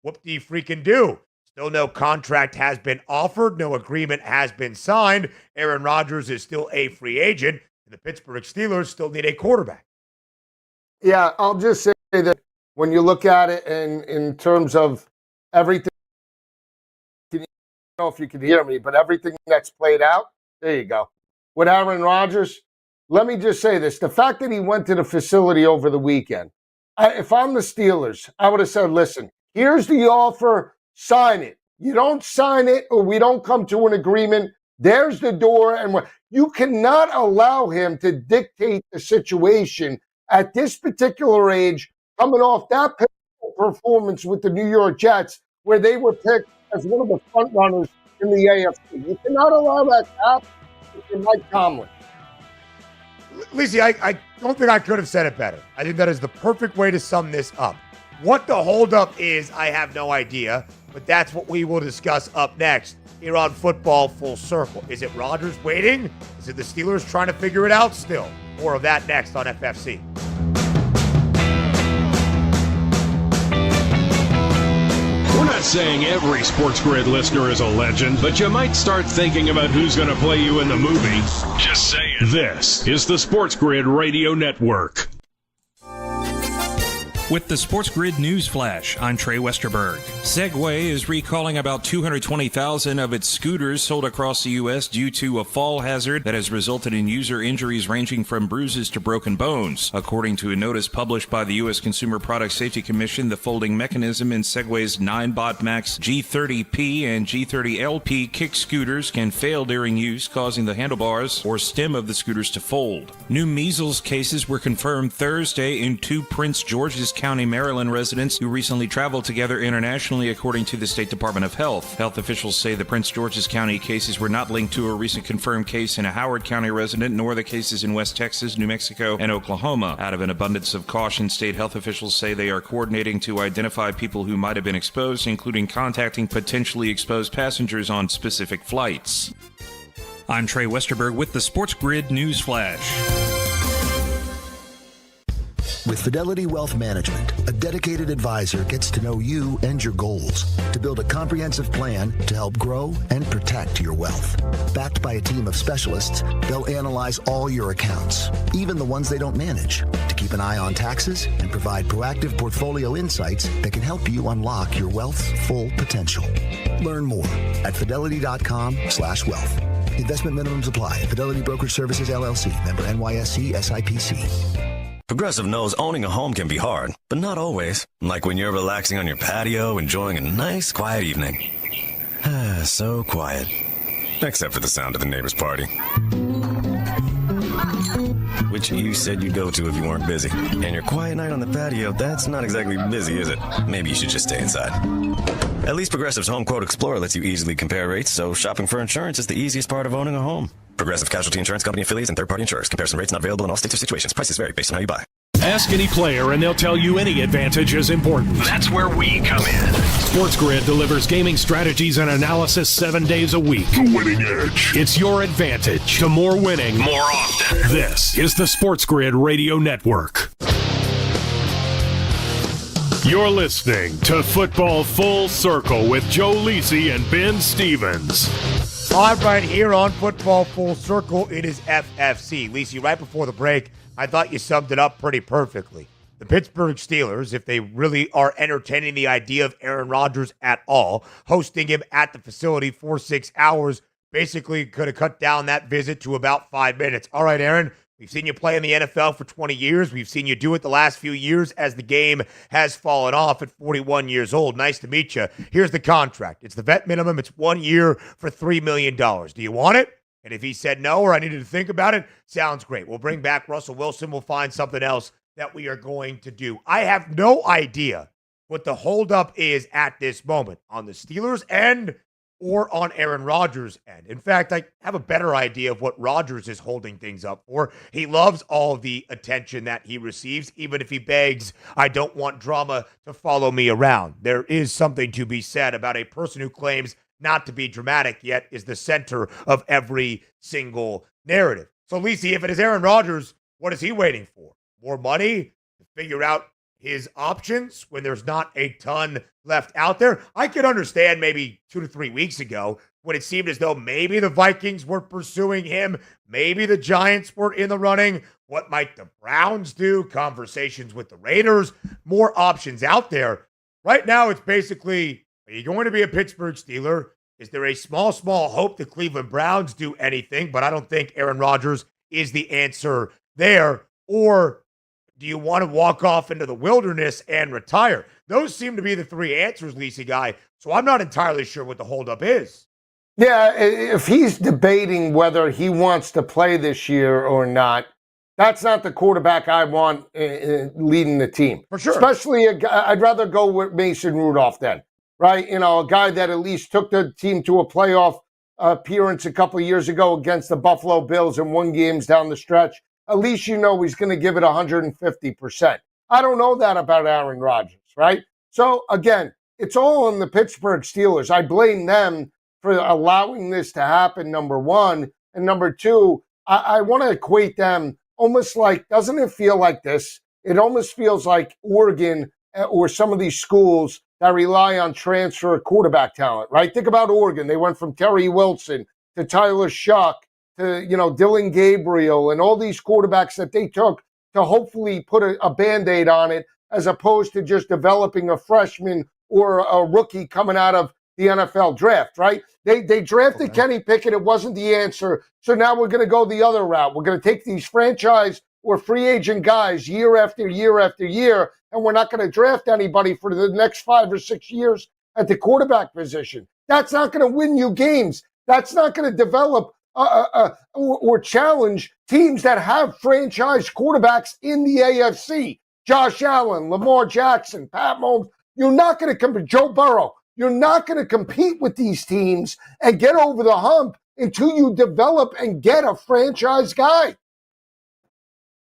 What do you freaking do? Still no contract has been offered. No agreement has been signed. Aaron Rodgers is still a free agent, and the Pittsburgh Steelers still need a quarterback.
Yeah, I'll just say that when you look at it in terms of everything, I don't know if you can hear me, but everything that's played out, there you go. With Aaron Rodgers, let me just say this. The fact that he went to the facility over the weekend, if I'm the Steelers, I would have said, listen, here's the offer, sign it. You don't sign it or we don't come to an agreement, there's the door. And you cannot allow him to dictate the situation at this particular age, coming off that performance with the New York Jets, where they were picked as one of the front runners in the AFC. You cannot allow that to happen with Mike Tomlin.
Lizzie, I don't think I could have said it better. I think that is the perfect way to sum this up. What the holdup is, I have no idea, but that's what we will discuss up next here on Football Full Circle. Is it Rodgers waiting? Is it the Steelers trying to figure it out still? More of that next on FFC.
We're not saying every SportsGrid listener is a legend, but you might start thinking about who's going to play you in the movie.
Just saying.
This is the SportsGrid Radio Network.
With the SportsGrid News Flash, I'm Trey Westerberg. Segway is recalling about 220,000 of its scooters sold across the U.S. due to a fall hazard that has resulted in user injuries ranging from bruises to broken bones. According to a notice published by the U.S. Consumer Product Safety Commission, the folding mechanism in Segway's 9Bot Max G30P and G30LP kick scooters can fail during use, causing the handlebars or stem of the scooters to fold. New measles cases were confirmed Thursday in 2 Prince George's County, Maryland residents who recently traveled together internationally, according to the State Department of Health. Health officials say the Prince George's County cases were not linked to a recent confirmed case in a Howard County resident, nor the cases in West Texas, New Mexico, and Oklahoma. Out of an abundance of caution, state health officials say they are coordinating to identify people who might have been exposed, including contacting potentially exposed passengers on specific flights. I'm Trey Westerberg with the SportsGrid News Flash.
With Fidelity Wealth Management, a dedicated advisor gets to know you and your goals to build a comprehensive plan to help grow and protect your wealth. Backed by a team of specialists, they'll analyze all your accounts, even the ones they don't manage, to keep an eye on taxes and provide proactive portfolio insights that can help you unlock your wealth's full potential. Learn more at fidelity.com/wealth. Investment minimums apply. Fidelity Brokerage Services, LLC. Member NYSE SIPC.
Progressive knows owning a home can be hard, but not always. Like when you're relaxing on your patio, enjoying a nice, quiet evening. So quiet. Except for the sound of the neighbor's party. Which you said you'd go to if you weren't busy. And your quiet night on the patio, that's not exactly busy, is it? Maybe you should just stay inside. At least Progressive's Home Quote Explorer lets you easily compare rates, so shopping for insurance is the easiest part of owning a home. Progressive Casualty Insurance Company affiliates and third-party insurers. Comparison rates not available in all states or situations. Prices vary based on how you buy.
Ask any player and they'll tell you any advantage is important.
That's where we come in.
SportsGrid delivers gaming strategies and analysis 7 days a week.
The winning edge.
It's your advantage to more winning
more often.
This is the SportsGrid Radio Network. You're listening to Football Full Circle with Joe Lisi and Ben Stevens.
Live right here on Football Full Circle, it is FFC. Lisi, right before the break, I thought you summed it up pretty perfectly. The Pittsburgh Steelers, if they really are entertaining the idea of Aaron Rodgers at all, hosting him at the facility for 6 hours, basically could have cut down that visit to about 5 minutes. All right, Aaron, we've seen you play in the NFL for 20 years. We've seen you do it the last few years as the game has fallen off at 41 years old. Nice to meet you. Here's the contract. It's the vet minimum. It's 1 year for $3 million. Do you want it? And if he said no or I needed to think about it, sounds great. We'll bring back Russell Wilson. We'll find something else that we are going to do. I have no idea what the holdup is at this moment on the Steelers end or on Aaron Rodgers' end. In fact, I have a better idea of what Rodgers is holding things up for. He loves all the attention that he receives, even if he begs, I don't want drama to follow me around. There is something to be said about a person who claims not to be dramatic, yet is the center of every single narrative. So, Lisi, if it is Aaron Rodgers, what is he waiting for? More money to figure out his options when there's not a ton left out there? I could understand maybe 2 to 3 weeks ago when it seemed as though maybe the Vikings were pursuing him, maybe the Giants were in the running. What might the Browns do? Conversations with the Raiders, more options out there. Right now, it's basically, are you going to be a Pittsburgh Steeler? Is there a small hope the Cleveland Browns do anything? But I don't think Aaron Rodgers is the answer there. Or do you want to walk off into the wilderness and retire? Those seem to be the three answers, Lisa Guy. So I'm not entirely sure what the holdup is.
Yeah, if he's debating whether he wants to play this year or not, that's not the quarterback I want leading the team.
For sure.
Especially, I'd rather go with Mason Rudolph then, right? You know, a guy that at least took the team to a playoff appearance a couple of years ago against the Buffalo Bills and won games down the stretch. At least you know he's going to give it 150%. I don't know that about Aaron Rodgers, right? So, again, it's all on the Pittsburgh Steelers. I blame them for allowing this to happen, number one. And number two, I want to equate them almost like, doesn't it feel like this? It almost feels like Oregon or some of these schools that rely on transfer quarterback talent, right? Think about Oregon. They went from Terry Wilson to Tyler Shuck to, you know, Dylan Gabriel and all these quarterbacks that they took to hopefully put a Band-Aid on it, as opposed to just developing a freshman or a rookie coming out of the NFL draft, right? They drafted Kenny Pickett. It wasn't the answer. So now we're going to go the other route. We're going to take these franchise or free agent guys year after year after year, and we're not going to draft anybody for the next 5 or 6 years at the quarterback position. That's not going to win you games. That's not going to develop or challenge teams that have franchise quarterbacks in the AFC. Josh Allen, Lamar Jackson, Pat Mahomes. You're not going to compete. Joe Burrow. You're not going to compete with these teams and get over the hump until you develop and get a franchise guy.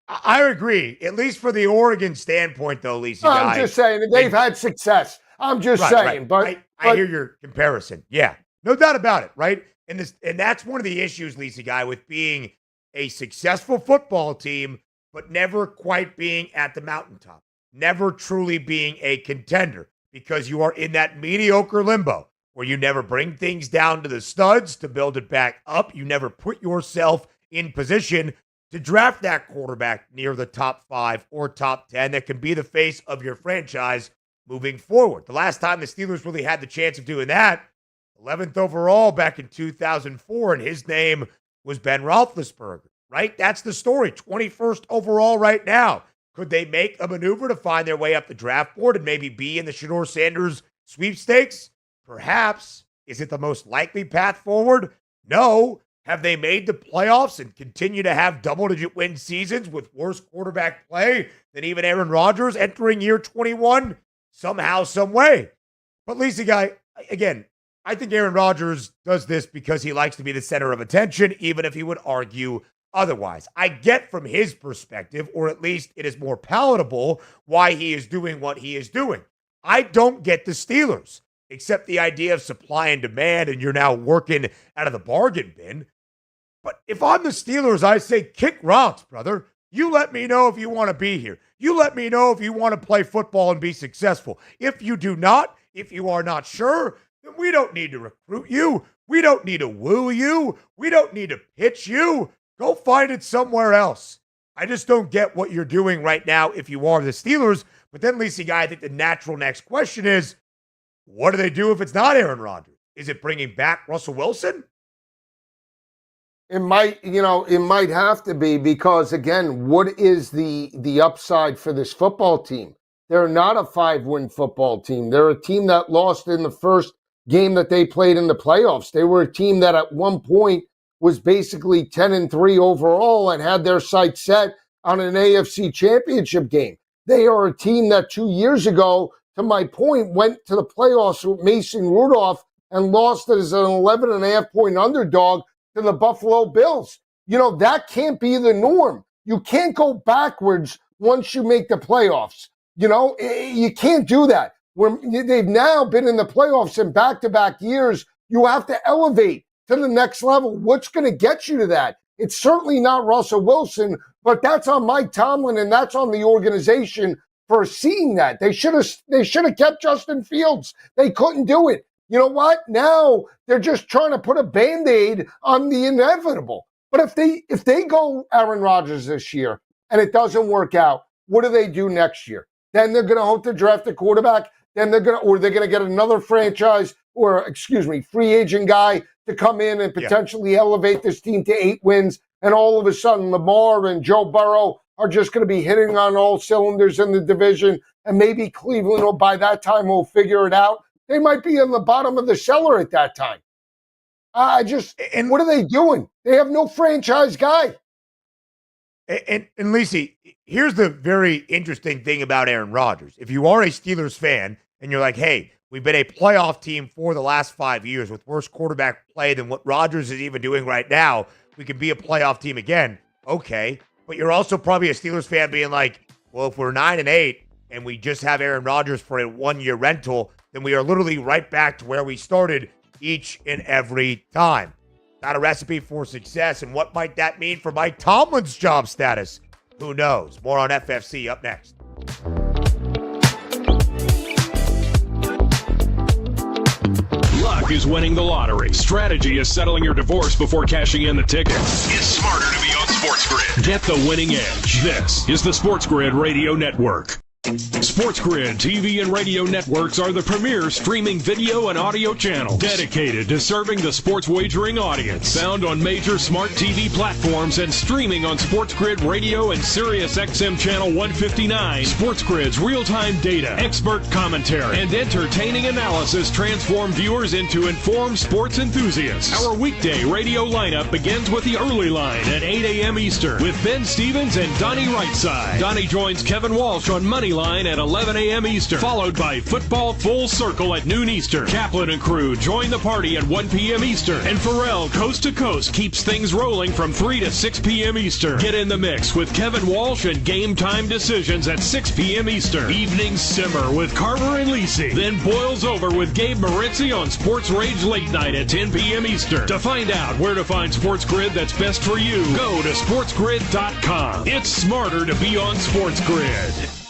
I agree, at least for the Oregon standpoint, though, Lisa.
I'm just saying that they've had success. I'm just saying.
Right. But I hear your comparison. Yeah, no doubt about it, right? And that's one of the issues, Lisa Guy, with being a successful football team, but never quite being at the mountaintop, never truly being a contender, because you are in that mediocre limbo where you never bring things down to the studs to build it back up. You never put yourself in position to draft that quarterback near the top 5 or top 10 that can be the face of your franchise moving forward. The last time the Steelers really had the chance of doing that, 11th overall back in 2004, and his name was Ben Roethlisberger, right? That's the story. 21st overall right now. Could they make a maneuver to find their way up the draft board and maybe be in the Shedeur Sanders sweepstakes? Perhaps. Is it the most likely path forward? No. Have they made the playoffs and continue to have double-digit win seasons with worse quarterback play than even Aaron Rodgers entering year 21? Somehow, some way. But Lisa Guy, again, I think Aaron Rodgers does this because he likes to be the center of attention, even if he would argue otherwise. I get from his perspective, or at least it is more palatable, why he is doing what he is doing. I don't get the Steelers, except the idea of supply and demand, and you're now working out of the bargain bin. But if I'm the Steelers, I say, kick rocks, brother. You let me know if you want to be here. You let me know if you want to play football and be successful. If you do not, if you are not sure, then we don't need to recruit you. We don't need to woo you. We don't need to pitch you. Go find it somewhere else. I just don't get what you're doing right now if you are the Steelers. But then, Lisa Guy, I think the natural next question is, what do they do if it's not Aaron Rodgers? Is it bringing back Russell Wilson?
It might have to be, because, again, what is the upside for this football team? They're not a 5-win football team. They're a team that lost in the first game that they played in the playoffs. They were a team that at one point was basically 10-3 overall and had their sights set on an AFC championship game. They are a team that 2 years ago, to my point, went to the playoffs with Mason Rudolph and lost as an 11.5-point underdog to the Buffalo Bills. That can't be the norm. You can't go backwards once you make the playoffs. You can't do that. They've now been in the playoffs in back-to-back years. You have to elevate to the next level. What's going to get you to that? It's certainly not Russell Wilson, but that's on Mike Tomlin and that's on the organization for seeing that. They should have kept Justin Fields. They couldn't do it. You know what? Now they're just trying to put a Band-Aid on the inevitable. But if they go Aaron Rodgers this year and it doesn't work out, what do they do next year? Then they're going to hope to draft a quarterback. Then they're going to get another free agent guy to come in and potentially elevate this team to 8 wins. And all of a sudden, Lamar and Joe Burrow are just going to be hitting on all cylinders in the division. And maybe Cleveland, by that time, will figure it out. They might be in the bottom of the cellar at that time. What are they doing? They have no franchise guy.
And Lisi, here's the very interesting thing about Aaron Rodgers. If you are a Steelers fan and you're like, hey, we've been a playoff team for the last 5 years with worse quarterback play than what Rodgers is even doing right now, we can be a playoff team again. Okay. But you're also probably a Steelers fan being like, well, if we're 9-8 and we just have Aaron Rodgers for a 1-year rental, then we are literally right back to where we started each and every time. Not a recipe for success. And what might that mean for Mike Tomlin's job status? Who knows? More on FFC up next.
Luck is winning the lottery. Strategy is settling your divorce before cashing in the ticket.
It's smarter to be on SportsGrid.
Get the winning edge. This is the SportsGrid Radio Network. SportsGrid TV and radio networks are the premier streaming video and audio channels dedicated to serving the sports wagering audience. Found on major smart TV platforms and streaming on SportsGrid Radio and Sirius XM Channel 159. SportsGrid's real-time data, expert commentary, and entertaining analysis transform viewers into informed sports enthusiasts. Our weekday radio lineup begins with the early line at 8 a.m. Eastern with Ben Stevens and Donnie Rightside. Donnie joins Kevin Walsh on Moneyline at 11 a.m. Eastern, followed by Football Full Circle at noon Eastern. Kaplan and crew join the party at 1 p.m. Eastern, and Pharrell Coast to Coast keeps things rolling from 3 to 6 p.m. Eastern. Get in the mix with Kevin Walsh and Game Time Decisions at 6 p.m. Eastern. Evenings simmer with Carver and Lisi, then boils over with Gabe Moritzi on Sports Rage Late Night at 10 p.m. Eastern. To find out where to find SportsGrid that's best for you, go to sportsgrid.com. It's smarter to be on SportsGrid.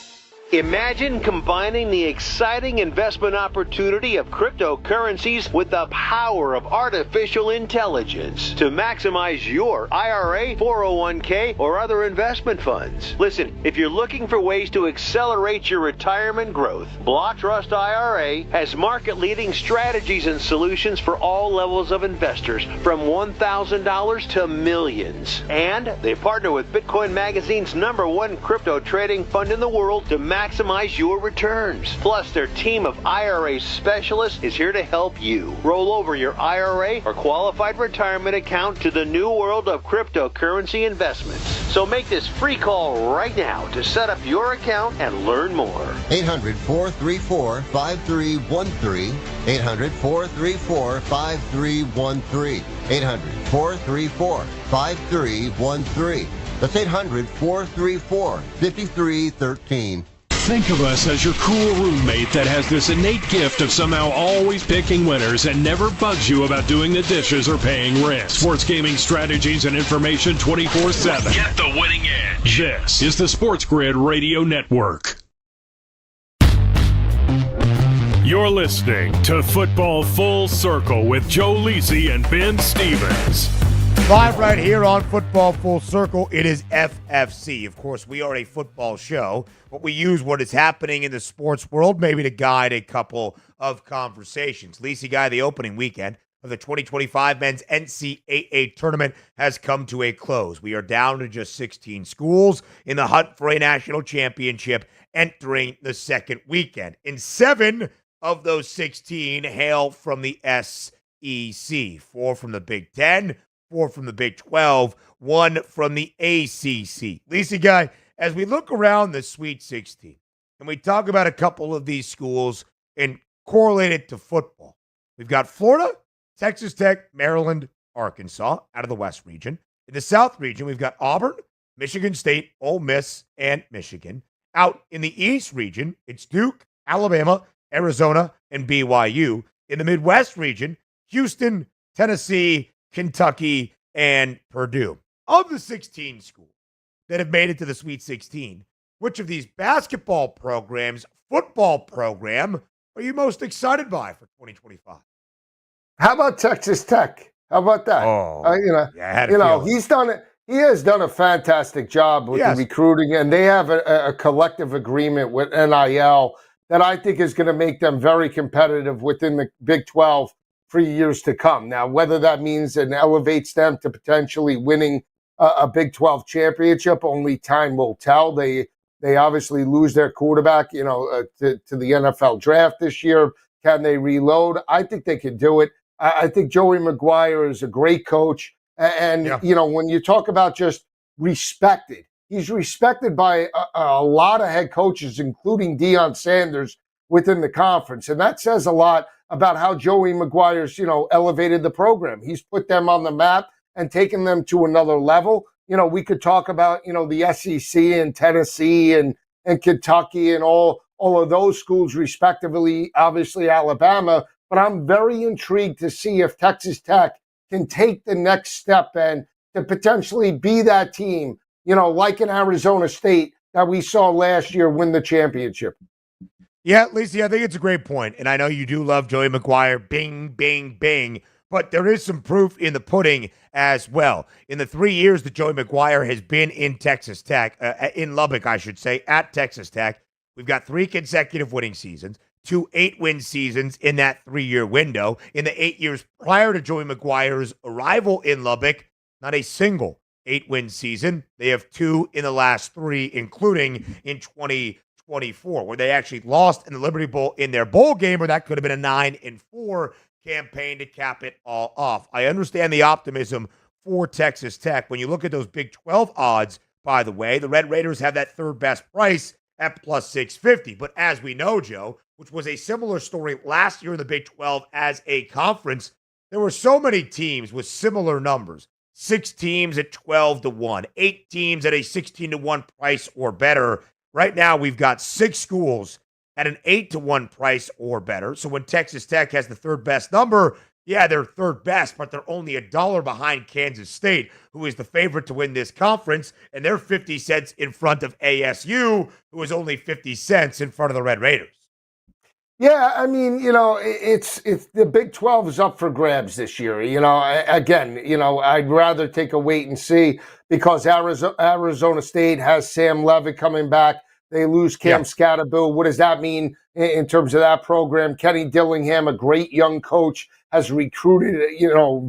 Imagine combining the exciting investment opportunity of cryptocurrencies with the power of artificial intelligence to maximize your IRA, 401k, or other investment funds. Listen, if you're looking for ways to accelerate your retirement growth, Block Trust IRA has market-leading strategies and solutions for all levels of investors, from $1,000 to millions. And they partner with Bitcoin Magazine's #1 crypto trading fund in the world to maximize your returns. Plus, their team of IRA specialists is here to help you roll over your IRA or qualified retirement account to the new world of cryptocurrency investments. So make this free call right now to set up your account and learn more.
800-434-5313. 800-434-5313. 800-434-5313. That's 800-434-5313.
Think of us as your cool roommate that has this innate gift of somehow always picking winners and never bugs you about doing the dishes or paying rent. Sports gaming strategies and information 24/7.
Get the winning edge.
This is the SportsGrid Radio Network. You're listening to Football Full Circle with Joe Lisi and Ben Stevens.
Live right here on Football Full Circle, it is FFC. Of course, we are a football show, but we use what is happening in the sports world maybe to guide a couple of conversations. Lisi Guy, the opening weekend of the 2025 men's NCAA tournament has come to a close. We are down to just 16 schools in the hunt for a national championship entering the second weekend. And 7 of those 16 hail from the SEC, 4 from the Big Ten, 4 from the Big 12, 1 from the ACC. Lisa Guy, as we look around the Sweet 16, and we talk about a couple of these schools and correlate it to football, we've got Florida, Texas Tech, Maryland, Arkansas out of the West region. In the South region, we've got Auburn, Michigan State, Ole Miss, and Michigan. Out in the East region, it's Duke, Alabama, Arizona, and BYU. In the Midwest region, Houston, Tennessee, Kentucky, and Purdue. Of the 16 schools that have made it to the Sweet 16, which of these basketball programs, football program, are you most excited by for 2025?
How about Texas Tech? How about that? He's done it. He has done a fantastic job with the recruiting, and they have a collective agreement with NIL that I think is going to make them very competitive within the Big 12 for years to come. Now, whether that means it elevates them to potentially winning a Big 12 championship, only time will tell. They obviously lose their quarterback, to the NFL draft this year. Can they reload? I think they can do it. I think Joey McGuire is a great coach. And, when you talk about just respected, he's respected by a lot of head coaches, including Deion Sanders within the conference. And that says a lot about how Joey McGuire's, elevated the program. He's put them on the map and taken them to another level. We could talk about, the SEC and Tennessee and Kentucky and all of those schools respectively, obviously Alabama. But I'm very intrigued to see if Texas Tech can take the next step and to potentially be that team, like in Arizona State that we saw last year win the championship.
Yeah, Lacey, I think it's a great point. And I know you do love Joey McGuire, bing, bing, bing. But there is some proof in the pudding as well. In the 3 years that Joey McGuire has been in Texas Tech, in Lubbock, I should say, at Texas Tech, we've got 3 consecutive winning seasons. 2 8-win seasons in that 3-year window. In the 8 years prior to Joey McGuire's arrival in Lubbock, not a single 8-win season. They have 2 in the last 3, including in 2024, where they actually lost in the Liberty Bowl in their bowl game, or that could have been a 9-4 campaign to cap it all off. I understand the optimism for Texas Tech. When you look at those Big 12 odds, by the way, the Red Raiders have that third best price at plus 650. But as we know, Joe, which was a similar story last year in the Big 12 as a conference, there were so many teams with similar numbers. 6 teams at 12-1, 8 teams at a 16-1 price or better. Right now, we've got 6 schools at an 8-1 price or better. So when Texas Tech has the third best number, yeah, they're third best, but they're only $1 behind Kansas State, who is the favorite to win this conference, and they're 50 cents in front of ASU, who is only 50 cents in front of the Red Raiders.
Yeah, I mean, it's the Big 12 is up for grabs this year. I'd rather take a wait and see because Arizona State has Sam Levitt coming back. They lose Cam Scatterbill. What does that mean in terms of that program? Kenny Dillingham, a great young coach, has recruited,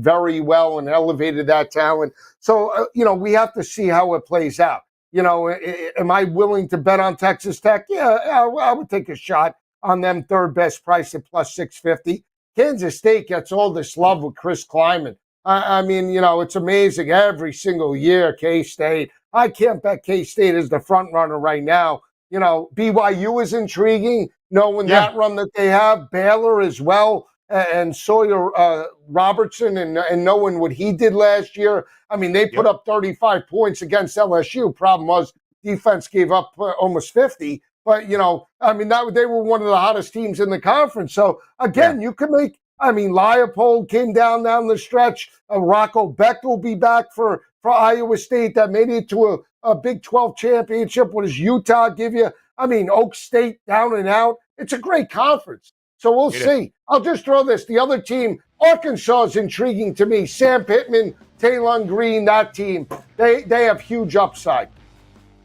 very well and elevated that talent. So, we have to see how it plays out. Am I willing to bet on Texas Tech? Yeah, I would take a shot on them third best price at plus 650. Kansas State gets all this love with Chris Kleiman. I mean, it's amazing every single year, K-State. I can't bet K-State is the front runner right now. BYU is intriguing, knowing that run that they have. Baylor as well, and Sawyer Robertson, and knowing what he did last year. I mean, they put up 35 points against LSU. Problem was, defense gave up almost 50. But, they were one of the hottest teams in the conference. So, again, you can make, Leopold came down the stretch. Rocco Beck will be back for Iowa State that made it to a Big 12 championship. What does Utah give you? Oak State down and out. It's a great conference. So we'll see. I'll just throw this. The other team, Arkansas, is intriguing to me. Sam Pittman, Taylon Green, that team, they have huge upside.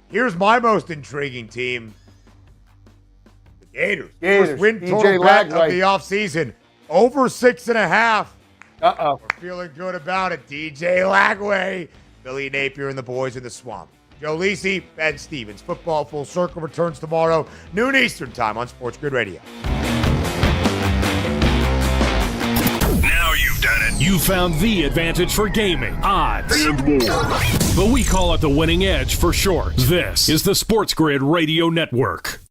Here's my most intriguing team. Gators.
First
win total bet of the offseason. Over 6.5. We're feeling good about it. DJ Lagway, Billy Napier, and the boys in the swamp. Joe Lisi, Ben Stevens. Football Full Circle returns tomorrow, noon Eastern time on SportsGrid Radio.
Now you've done it. You found the advantage for gaming, odds, and more. But we call it the winning edge for short. This is the SportsGrid Radio Network.